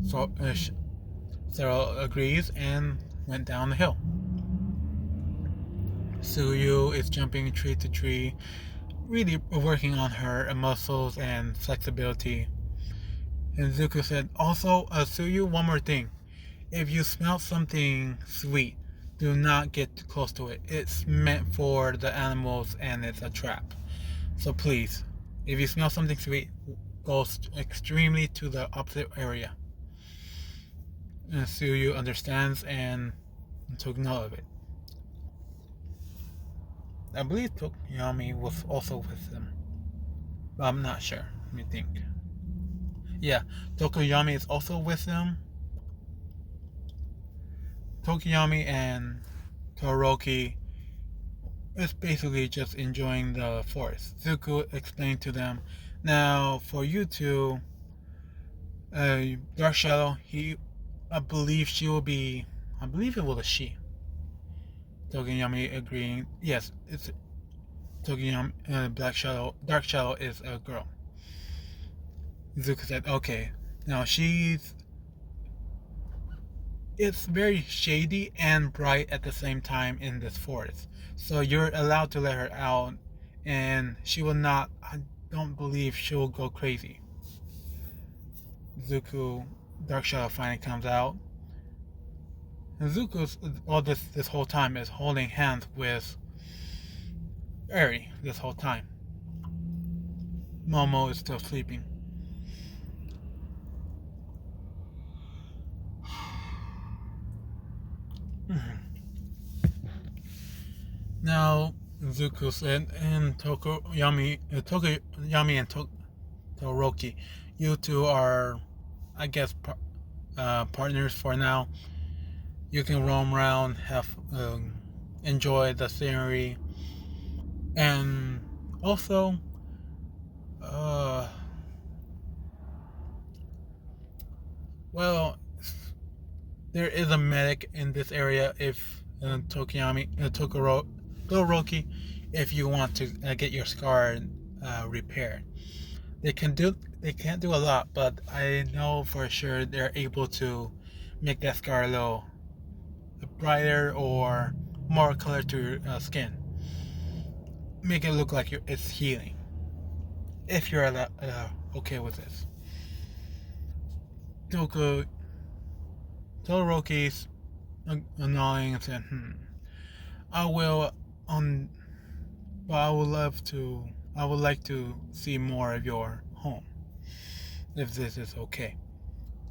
So Sero agrees and went down the hill. Suyu is jumping tree to tree, really working on her muscles and flexibility. And Zuko said, "Also, Suyu, one more thing. If you smell something sweet, do not get too close to it. It's meant for the animals and it's a trap. So please, if you smell something sweet, go extremely to the opposite area." And Suyu understands and took note of it. I believe Tokoyami was also with them. But I'm not sure. Let me think. Yeah, Tokoyami is also with them. Tokoyami and Todoroki is basically just enjoying the forest. Zuko explained to them, "Now, for you two, Dark Shadow, I believe she will be, I believe it was a she." Tokoyami agreeing, "Yes, it's Tokoyami, Dark Shadow is a girl." Zuko said, "Okay, now it's very shady and bright at the same time in this forest. So you're allowed to let her out and she will not, I don't believe she will go crazy." Zuko, Dark Shadow finally comes out. And Zuko's, all this whole time is holding hands with Eri this whole time. Momo is still sleeping. Zuko said, and Tokoyami and Toroki, you two are, I guess, partners for now. You can roam around, have enjoy the scenery, and also, uh, well, there is a medic in this area if Todoroki, if you want to get your scar repaired. They can't do a lot, but I know for sure they're able to make that scar a little brighter or more color to your skin. Make it look like it's healing. If you're okay with this. Todoroki's annoying and said, I will but I would like to see more of your home. If this is okay.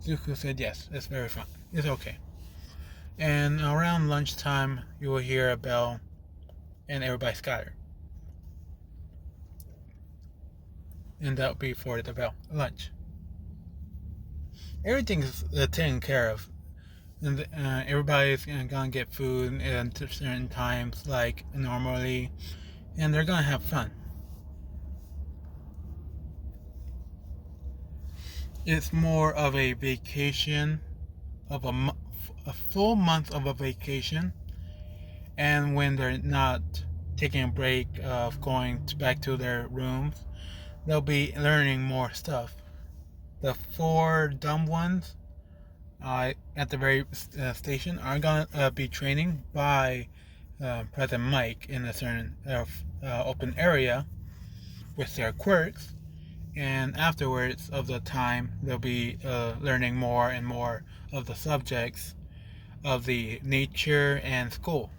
Zuko said yes, it's very fine. It's okay. And around lunchtime you will hear a bell and everybody scatter. And that'll be for the bell lunch. Everything's taken care of. And everybody's gonna get food at certain times like normally, and they're gonna have fun. It's more of a vacation of a full month of a vacation, and when they're not taking a break of going back to their rooms, they'll be learning more stuff. The four dumb ones at the very station are going to be training by President Mike in a certain open area with their quirks, and afterwards of the time they'll be learning more and more of the subjects of the nature and school.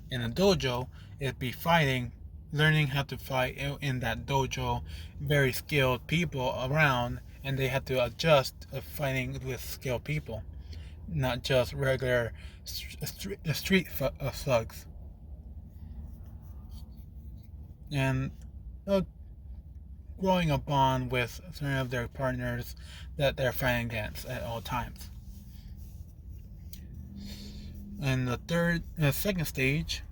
In a dojo, it'd be fighting, learning how to fight in that dojo, very skilled people around, and they have to adjust fighting with skilled people, not just regular street thugs. And growing a bond with certain of their partners that they're fighting against at all times. And the second stage,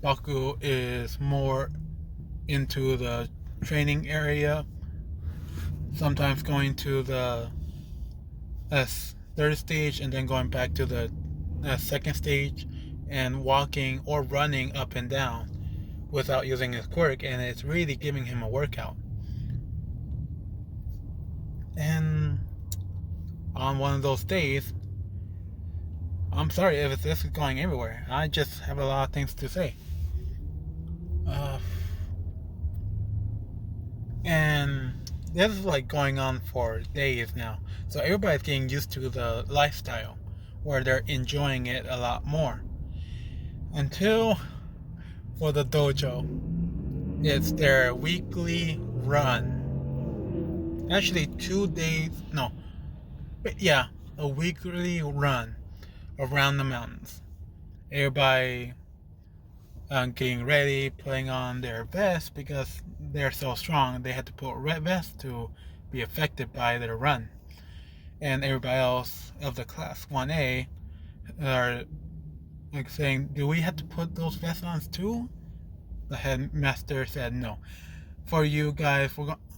Baku is more into the training area, sometimes going to the third stage and then going back to the second stage and walking or running up and down without using his quirk, and it's really giving him a workout. And on one of those days, I'm sorry if this is going everywhere, I just have a lot of things to say. And this is like going on for days now, so everybody's getting used to the lifestyle where they're enjoying it a lot more, until for the dojo it's their weekly run. Actually 2 days, no, yeah, a weekly run around the mountains. Everybody getting ready, putting on their vests because they're so strong. They had to put red vests to be affected by their run. And everybody else of the class 1A are like saying, do we have to put those vests on too? The headmaster said no. For you guys,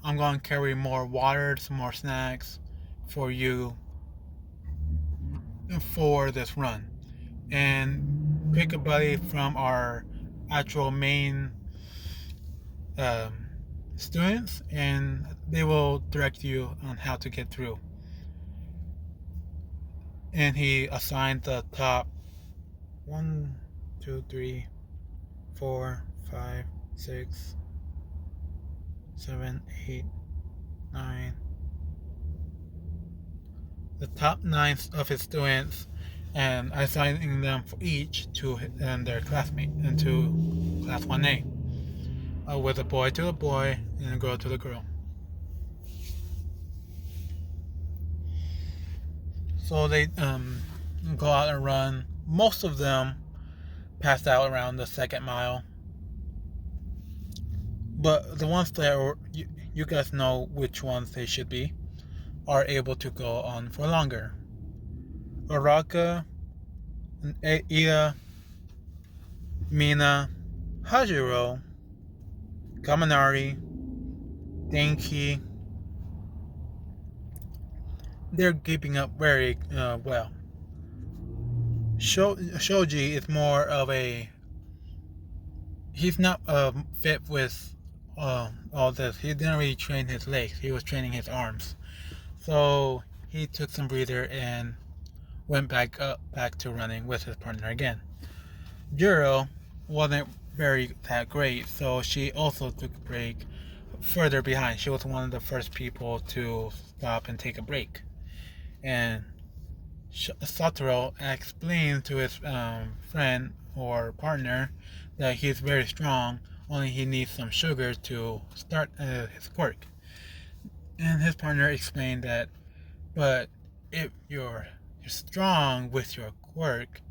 I'm going to carry more water, some more snacks for you for this run. And pick a buddy from our actual main students, and they will direct you on how to get through. And he assigned the top 1, 2, 3, 4, 5, 6, 7, 8, 9. The top 9 of his students, and assigning them for each to their classmate and to class 1A, with a boy to a boy and a girl to the girl. So they go out and run most of them passed out around the second mile. But the ones that are, you guys know which ones they should be, are able to go on for longer. Araka, Ida, Mina, Hajiro, Kaminari, Denki, they're keeping up very well. Shoji is more of a, he's not fit with all this. He didn't really train his legs. He was training his arms. So he took some breather and went back to running with his partner again. Juro wasn't very that great, so she also took a break further behind. She was one of the first people to stop and take a break. And Satoru explained to his friend or partner that he's very strong, only he needs some sugar to start his quirk. And his partner explained that, but if you're strong with your quirk,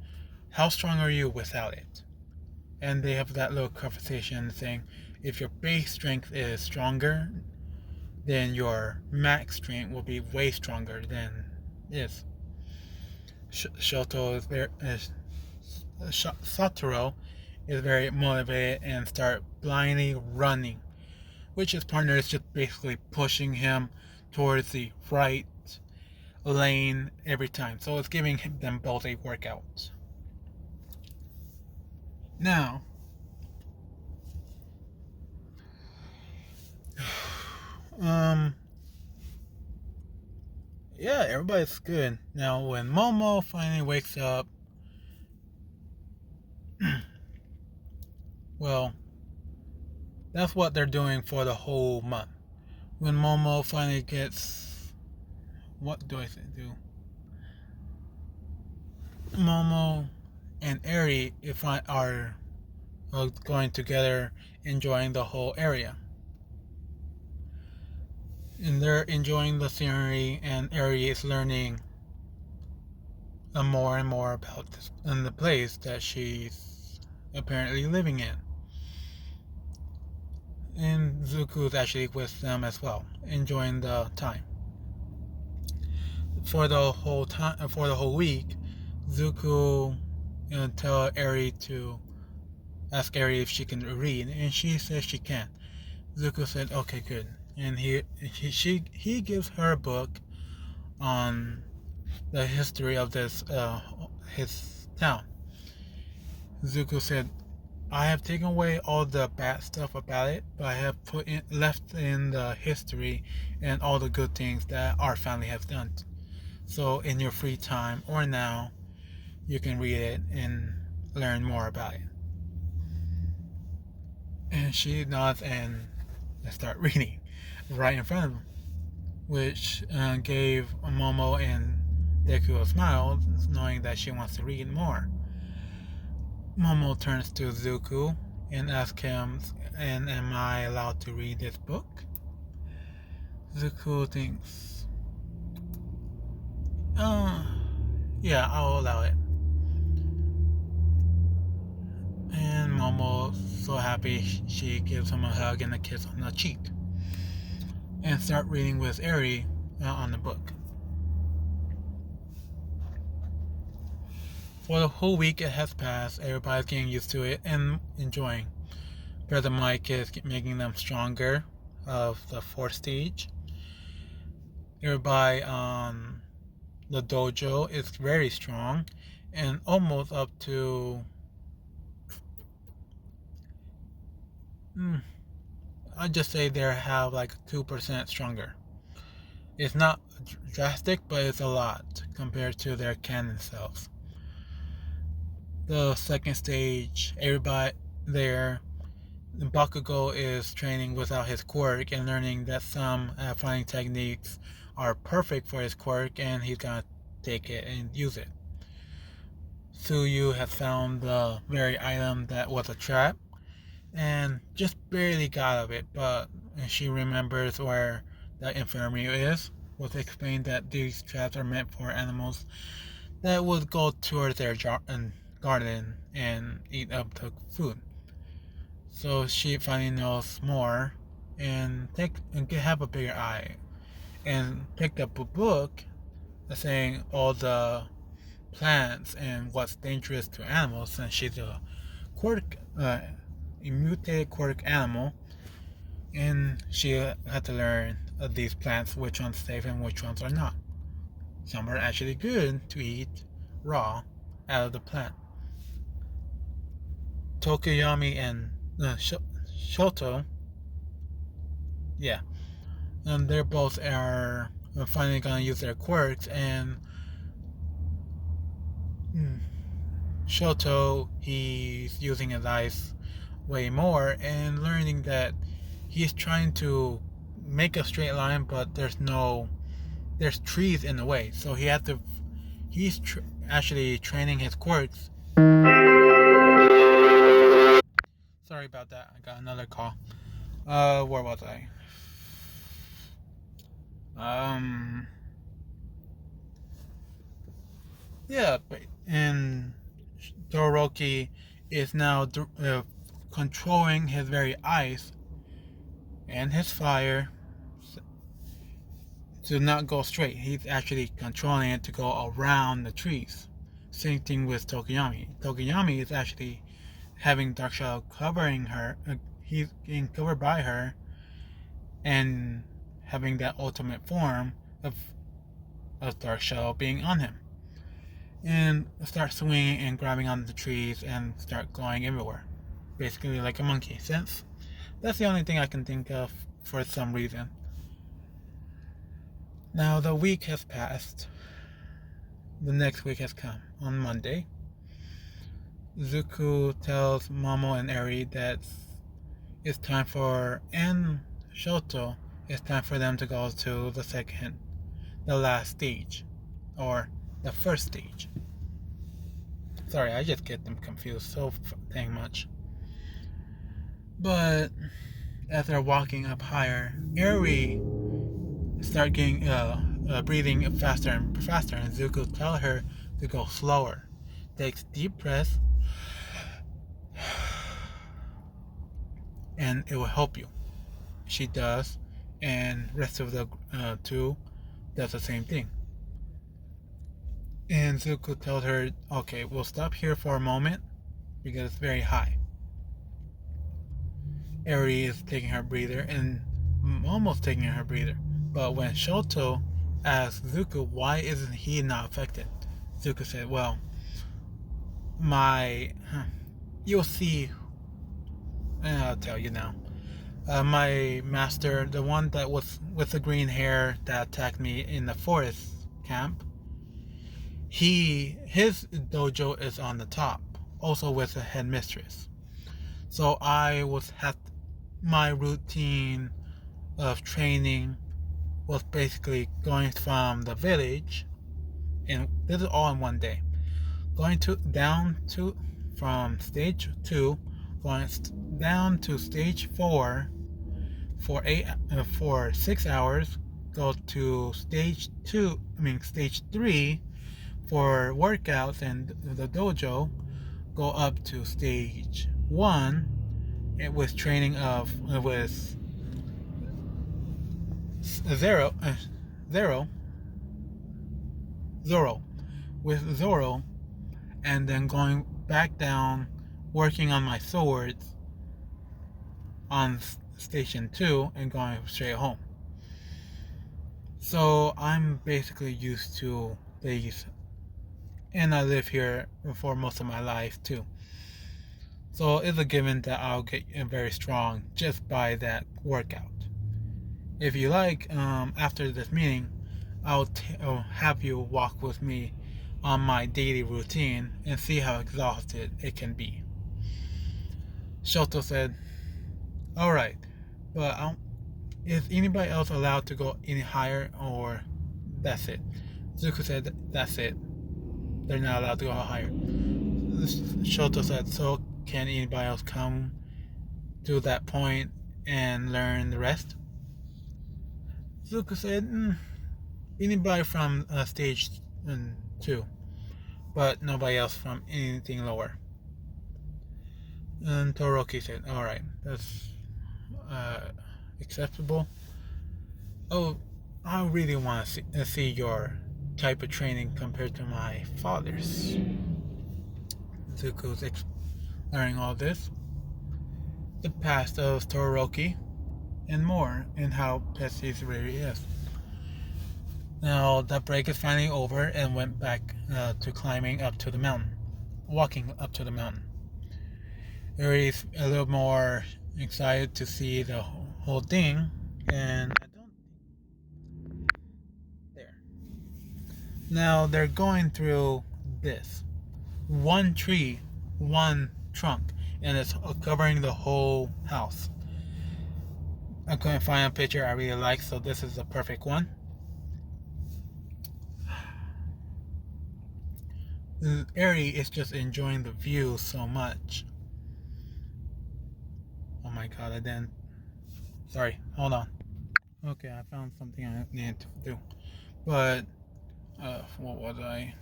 how strong are you without it? And they have that little conversation saying, if your base strength is stronger, then your max strength will be way stronger than this. Satoru is very motivated and start blindly running, which his partner is just basically pushing him towards the right lane every time. So it's giving them both a workout. Now, yeah, everybody's good. Now, when Momo finally wakes up, well, that's what they're doing for the whole month. When Momo finally gets, what do I do? Momo and Eri are going together, enjoying the whole area. And they're enjoying the scenery, and Eri is learning more and more about this and the place that she's apparently living in. And Zuko's actually with them as well, enjoying the time. For the whole week, Zuko tell Eri to ask Eri if she can read, and she says she can. Zuko said, "Okay, good." And he gives her a book on the history of this his town. Zuko said, "I have taken away all the bad stuff about it, but I have left in the history and all the good things that our family has done. So in your free time or now, you can read it and learn more about it." And she nods and start reading right in front of them, which gave Momo and Deku a smile, knowing that she wants to read more. Momo turns to Zuko and asks him, "And am I allowed to read this book?" Zuko thinks, yeah, I'll allow it." And Momo's so happy, she gives him a hug and a kiss on the cheek, and start reading with Eri on the book. For the whole week it has passed, everybody's getting used to it and enjoying. Brother Mike is making them stronger of the 4th stage. Everybody on the dojo is very strong and almost up to, I'd just say they have like 2% stronger. It's not drastic, but it's a lot compared to their canon selves. The 2nd stage, everybody there, Bakugo is training without his quirk and learning that some fighting techniques are perfect for his quirk, and he's gonna take it and use it. Tsuyu has found the very item that was a trap and just barely got out of it, but she remembers where the infirmary is. Was explained that these traps are meant for animals that would go towards their garden and eat up the food. So she finally knows more and have a bigger eye and picked up a book saying all the plants and what's dangerous to animals, since she's a a mutated quirk animal, and she had to learn these plants, which ones safe and which ones are not. Some are actually good to eat raw out of the plant. Tokoyami and Shoto, yeah, they're both are finally gonna use their quirks, and Shoto, he's using his eyes way more and learning that he's trying to make a straight line, but there's trees in the way, so he's actually training his quirks. Sorry about that, I got another call. Where was I? Yeah, and Todoroki is now controlling his very ice and his fire to not go straight. He's actually controlling it to go around the trees. Same thing with Tokoyami. Tokoyami is actually having Dark Shadow covering her. He's being covered by her and having that ultimate form of Dark Shadow being on him. And start swinging and grabbing onto the trees and start going everywhere. Basically like a monkey, since that's the only thing I can think of for some reason. Now the week has passed. The next week has come. On Monday, Zuko tells Momo and Eri that it's time for, and Shoto, it's time for them to go to the last stage, or the first stage. Sorry, I just get them confused so dang much. But as they're walking up higher, Eri start getting breathing faster and faster, and Zuko tell her to go slower. Takes deep breaths, and it will help you. She does, and rest of the two does the same thing. And Zuko tells her, okay, we'll stop here for a moment because it's very high. Eri is taking her breather and almost taking her breather. But when Shoto asked Zuko why isn't he not affected, Zuko said, well, you'll see, and I'll tell you now. My master, the one that was with the green hair that attacked me in the forest camp, his dojo is on the top, also with a headmistress. So my routine of training was basically going from the village, and this is all in one day, going from stage 2, going down to stage 4 for 6 hours, go to stage 3 for workouts and the dojo, go up to stage 1 with training with Zoro, and then going back down, working on my swords on station 2 and going straight home. So I'm basically used to these, and I live here for most of my life too. So it's a given that I'll get very strong just by that workout. If you like, after this meeting, I'll have you walk with me on my daily routine and see how exhausted it can be. Shoto said, alright, but is anybody else allowed to go any higher, or that's it? Zuko said, that's it. They're not allowed to go higher. Shoto said, so can anybody else come to that point and learn the rest? Zuko said, anybody from stage 2. but nobody else from anything lower. And Todoroki said, "Alright, that's uh, acceptable. Oh, I really want to see your type of training compared to my father's." Zuko's learning all this, the past of Todoroki, and more, and how pesky he really is. Now, the break is finally over and went back to climbing up to the mountain. Walking up to the mountain. Yuri's a little more excited to see the whole thing, and I don't. There. Now, they're going through this. One tree, one trunk, and it's covering the whole house. I couldn't find a picture I really like, so this is the perfect one. Eri is just enjoying the view so much. Oh my god, I didn't. Sorry, hold on. Okay, I found something I needed to do. But, what was I?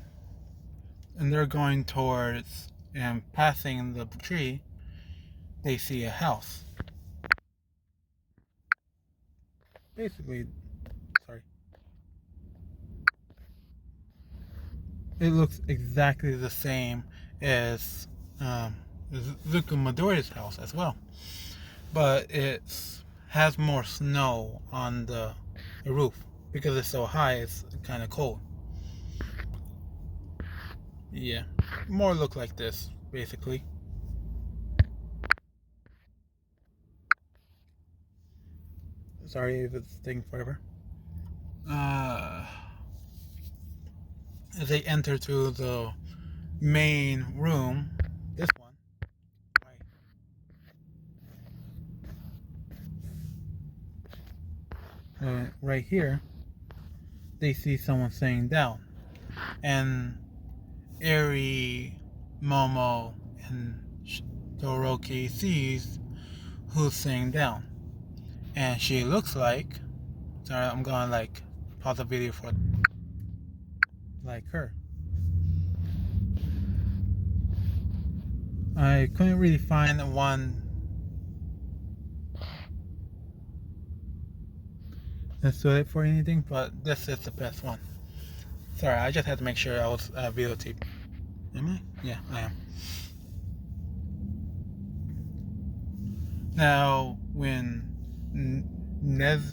And they're going towards and passing the tree, they see a house. Basically, sorry. It looks exactly the same as Zuko Midoriya's house as well. But it has more snow on the roof. Because it's so high, it's kind of cold. Yeah, more look like this, basically. Sorry if it's taking forever. As they enter to the main room, this one, right here, they see someone sitting down. And Eri, Momo, and Todoroki sees who's sitting down. And she looks like, sorry, I'm gonna like pause the video for like her. I couldn't really find one that stood for anything, but this is the best one. Sorry, I just had to make sure I was videotaped. Am I? Yeah, I am. Now, when Nezuko,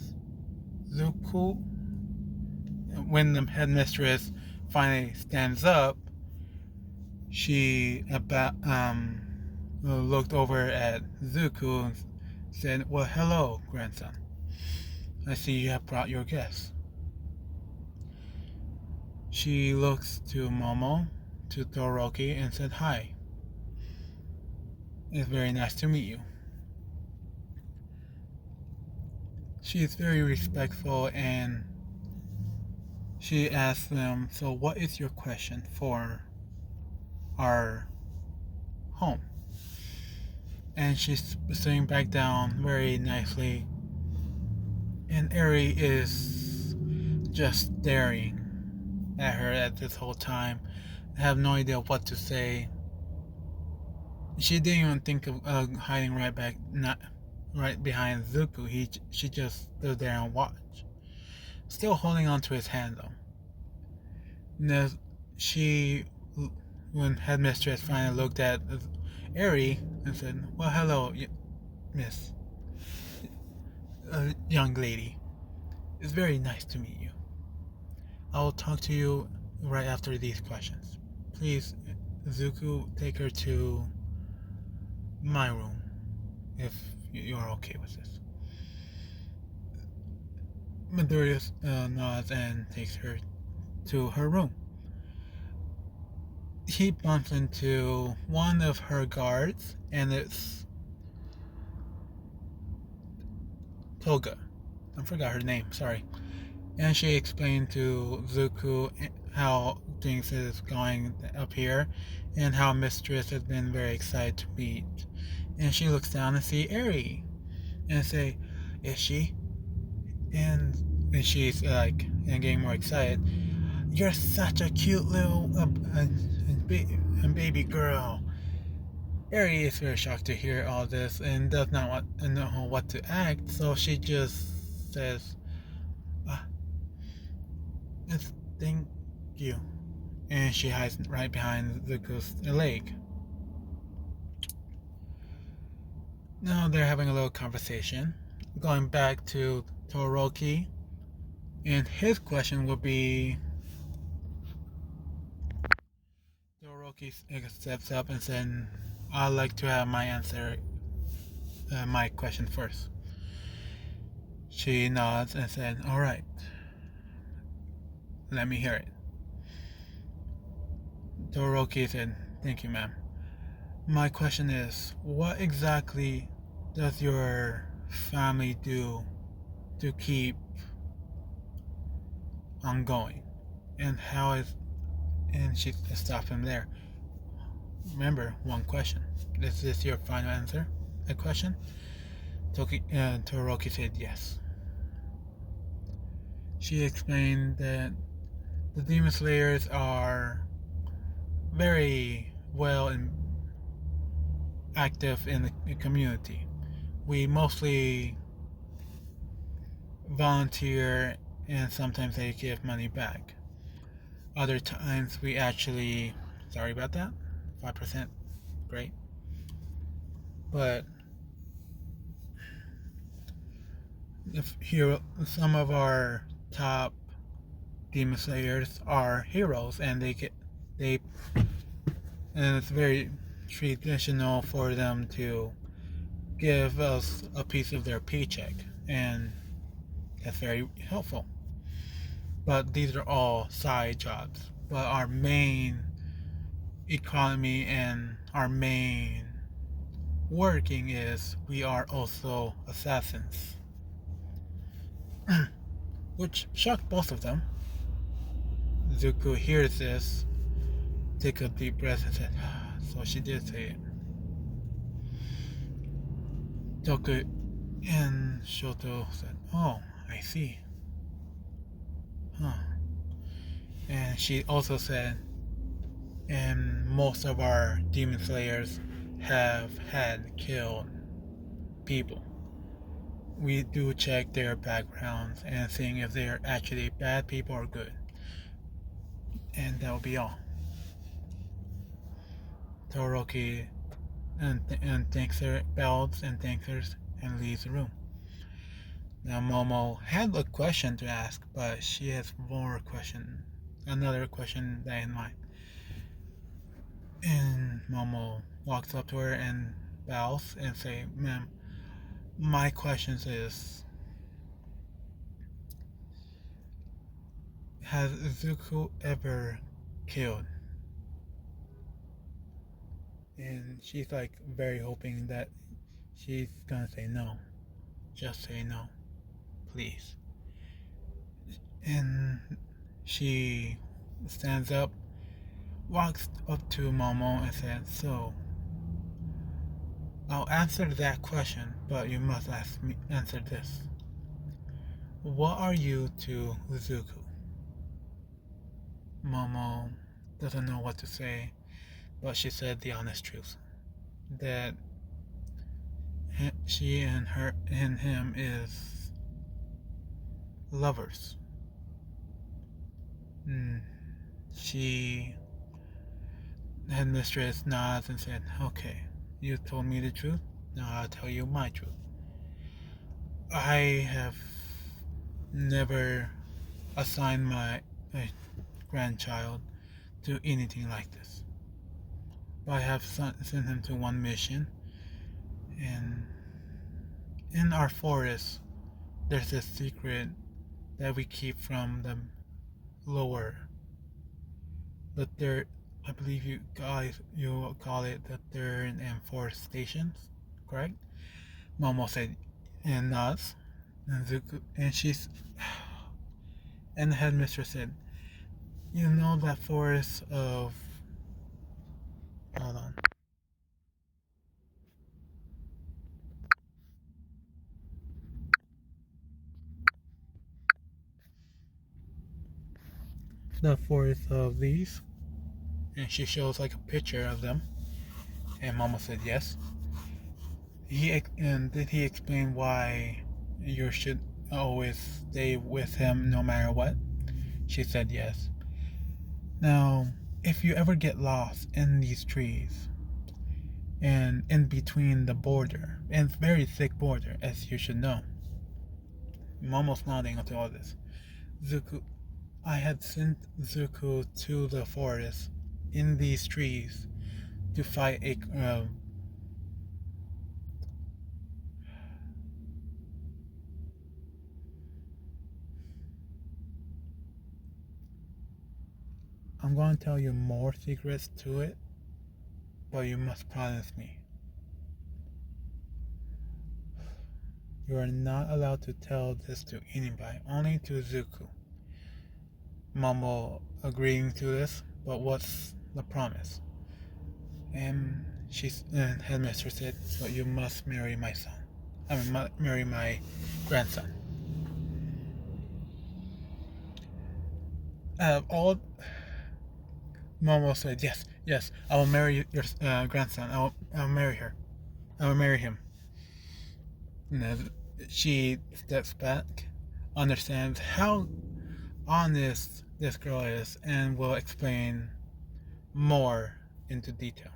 when the headmistress finally stands up, she looked over at Zuko and said, "Well, hello, grandson. I see you have brought your guests." She looks to Momo, to Todoroki, and said, "Hi. It's very nice to meet you." She is very respectful, and she asks them, "So what is your question for our home?" And she's sitting back down very nicely, and Eri is just staring at her at this whole time. I have no idea what to say. She didn't even think of hiding right behind Zuko. She just stood there and watched, still holding on to his hand though. And when headmistress finally looked at Eri and said, "Well, hello, Miss, young lady. It's very nice to meet you. I will talk to you right after these questions. Please, Zuko, take her to my room, if you're okay with this." Midoriya nods and takes her to her room. He bumps into one of her guards, and it's Toga. I forgot her name, sorry. And she explained to Zuko how things is going up here, and how Mistress has been very excited to meet. And she looks down and see Eri, and say, "Is she?" And she's like, and getting more excited. "You're such a cute little," and and baby girl. Eri is very shocked to hear all this and does not know what to act, so she just says, ah, yes, thank you. And she hides right behind Zuko's leg. Now they're having a little conversation. Going back to Todoroki, and his question would be, Todoroki steps up and said, I'd like to have my question first. She nods and said, alright, let me hear it. Todoroki said, thank you, ma'am. My question is, what exactly does your family do to keep on going? And how is, and she stopped him there. Remember, one question. Is this your final answer? A question? Todoroki said yes. She explained that the Demon Slayers are very well and active in the community. We mostly volunteer and sometimes they give money back. Other times we actually, sorry about that, 5%, great. But if some of our top Demon Slayers are heroes and they and it's very traditional for them to give us a piece of their paycheck, and that's very helpful. But these are all side jobs. But our main economy and our main working is we are also assassins. Which shocked both of them. Zuko hears this, take a deep breath and said, so she did say it. Toku and Shoto said, oh, I see. Huh. And she also said, and most of our demon slayers have had killed people. We do check their backgrounds and seeing if they're actually bad people or good. And that will be all. Todoroki and thanks her, bows and thanks her, and leaves the room. Now Momo had a question to ask, but she has another question that in mind. And Momo walks up to her and bows and say, ma'am, my question is, has Zuko ever killed? And she's like very hoping that she's gonna say no. Just say no, please. And she stands up, walks up to Momo and says, so, I'll answer that question, but you must answer this. What are you to Zuko? Momo doesn't know what to say, but she said the honest truth. That she and him is lovers. She, headmistress, nods and said, okay, you told me the truth, now I'll tell you my truth. I have never assigned my grandchild to anything like this. But I have sent him to one mission, and in our forest, there's a secret that we keep from the lower. But there, I believe you call it the third and fourth stations, correct? Momo said, and nods, and Zuko, and she's, and the headmistress said, you know that forest of, hold on. The forest of these. And she shows like a picture of them. And Momo said yes. And did he explain why you should always stay with him no matter what? She said yes. Now, if you ever get lost in these trees and in between the border, and it's very thick border, as you should know. Momo's nodding to all this. Zuko, I had sent Zuko to the forest in these trees to fight a I'm going to tell you more secrets to it, but you must promise me. You are not allowed to tell this to anybody, only to Zuko. Momo agreeing to this, but what's the promise? And headmistress said, "But you must marry my son. Marry my grandson." All Momo said, "Yes, yes, I will marry your grandson. I will marry her. I will marry him." And she steps back, understands how honest this girl is, and will explain more into detail.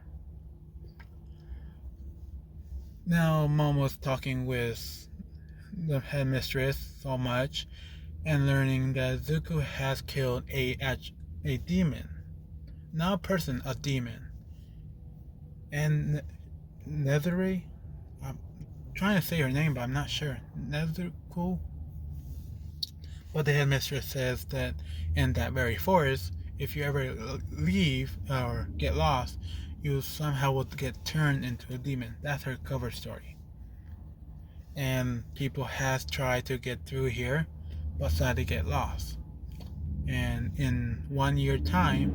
Now Momo's talking with the headmistress so much and learning that Zuko has killed a demon. Not a person, a demon. And Netherray? I'm trying to say her name, but I'm not sure. Nethercool? But the headmistress says that in that very forest, if you ever leave or get lost, you somehow will get turned into a demon. That's her cover story. And people has tried to get through here, but sadly get lost. And in 1 year time,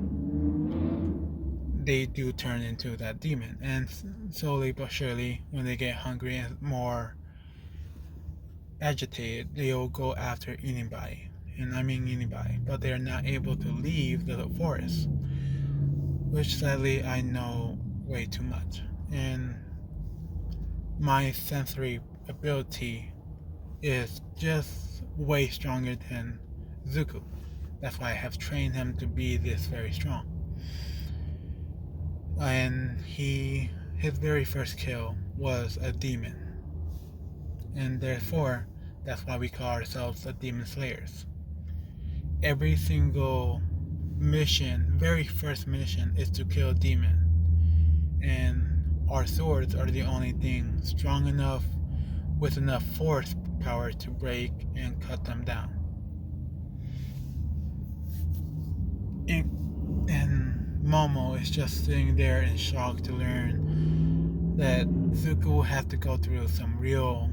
they do turn into that demon. And slowly but surely, when they get hungry and more agitated, they'll go after anybody. And I mean anybody. But they're not able to leave the forest. Which sadly I know way too much. And my sensory ability is just way stronger than Zuko. That's why I have trained him to be this very strong. And his very first kill was a demon. And therefore, that's why we call ourselves the Demon Slayers. Every single mission, very first mission, is to kill a demon. And our swords are the only thing strong enough with enough force power to break and cut them down. And Momo is just sitting there in shock to learn that Zuko will have to go through some real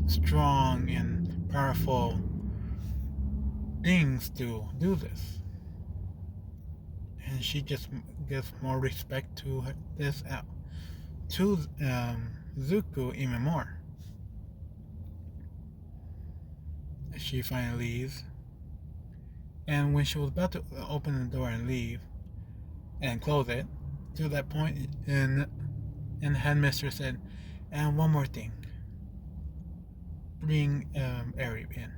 strong and powerful things to do this. And she just gives more respect to Zuko even more. She finally leaves. And when she was about to open the door and leave and close it, to that point, and the headmistress said, "And one more thing. Bring Eri in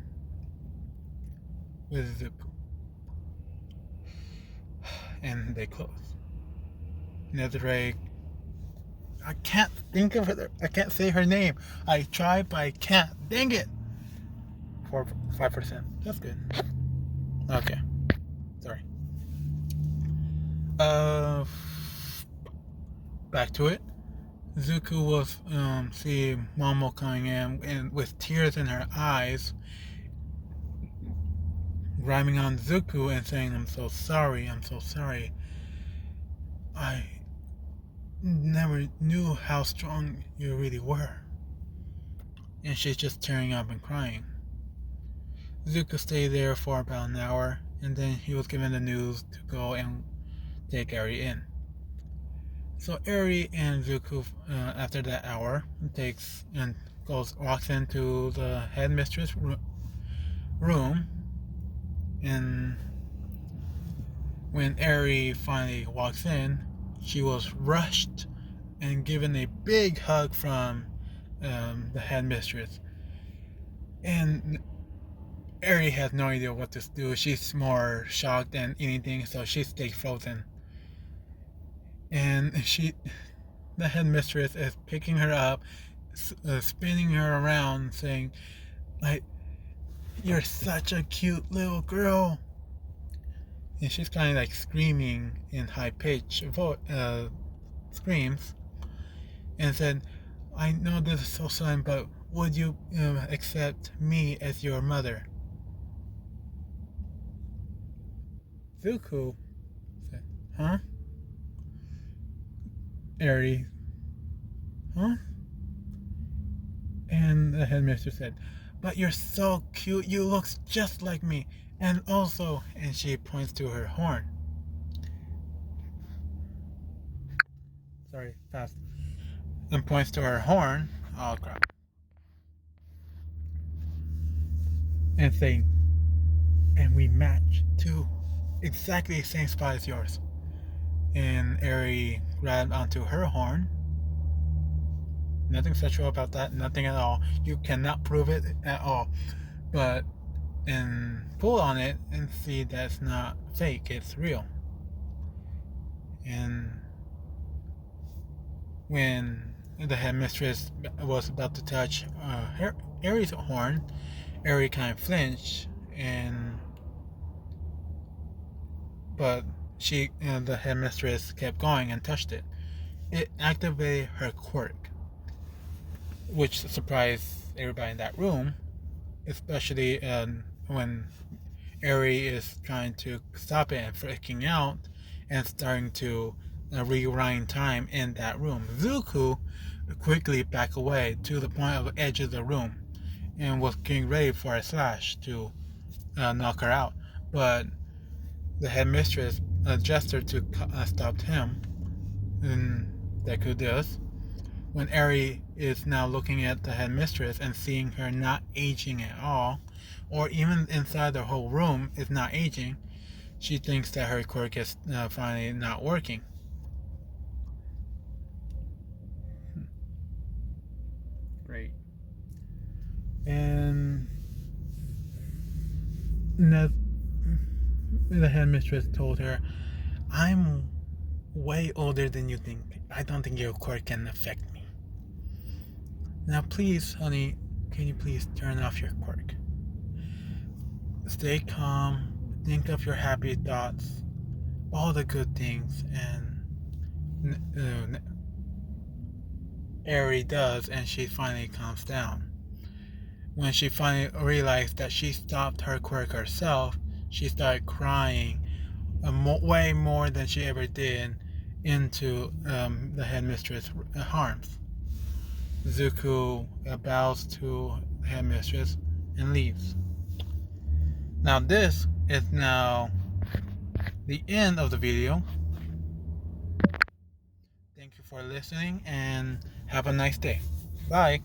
with Zuko." And they close. Netherray, I can't think of her. I can't say her name. I tried, but I can't. Dang it! 5%. That's good. Okay. Sorry. Back to it. Zuko was see Momo coming in and with tears in her eyes, grabbing on Zuko and saying, I'm so sorry. I never knew how strong you really were." And she's just tearing up and crying. Zuko stayed there for about an hour, and then he was given the news to go and take Eri in. So Eri and Zuko, after that hour, walks into the headmistress room, and When Eri finally walks in, she was rushed and given a big hug from the headmistress. And Eri has no idea what to do. She's more shocked than anything, so she stays frozen. And the headmistress is picking her up, spinning her around, saying, like, "You're such a cute little girl." And she's kind of like screaming in high pitched screams, and said, "I know this is so sudden, but would you accept me as your mother?" Zuko said, "Huh?" Eri, "Huh?" And the headmistress said, "But you're so cute, you look just like me. And also," and she points to her horn. Sorry, fast. And points to her horn. Oh crap. And saying, "And we match too. Exactly the same spot as yours." And Eri grabbed onto her horn. Nothing sexual about that, nothing at all. You cannot prove it at all. But and pull on it and see that it's not fake, it's real. And when the headmistress was about to touch Eri's horn, Eri kind of flinched, but the headmistress kept going and touched it. It activated her quirk, which surprised everybody in that room, especially when Eri is trying to stop it and freaking out and starting to rewind time in that room. Zuko quickly backed away to the point of the edge of the room and was getting ready for a slash to knock her out. But the headmistress gestured to stop him, and Deku does. When Eri is now looking at the headmistress and seeing her not aging at all, or even inside the whole room is not aging, she thinks that her quirk is finally not working. Great. And the headmistress told her, "I'm way older than you think. I don't think your quirk can affect me. Now please, honey, can you please turn off your quirk? Stay calm, think of your happy thoughts, all the good things," and Eri does, and she finally calms down. When she finally realized that she stopped her quirk herself, she started crying way more than she ever did into the headmistress' arms. Zuko bows to the headmistress and leaves. Now this is now the end of the video. Thank you for listening and have a nice day. Bye.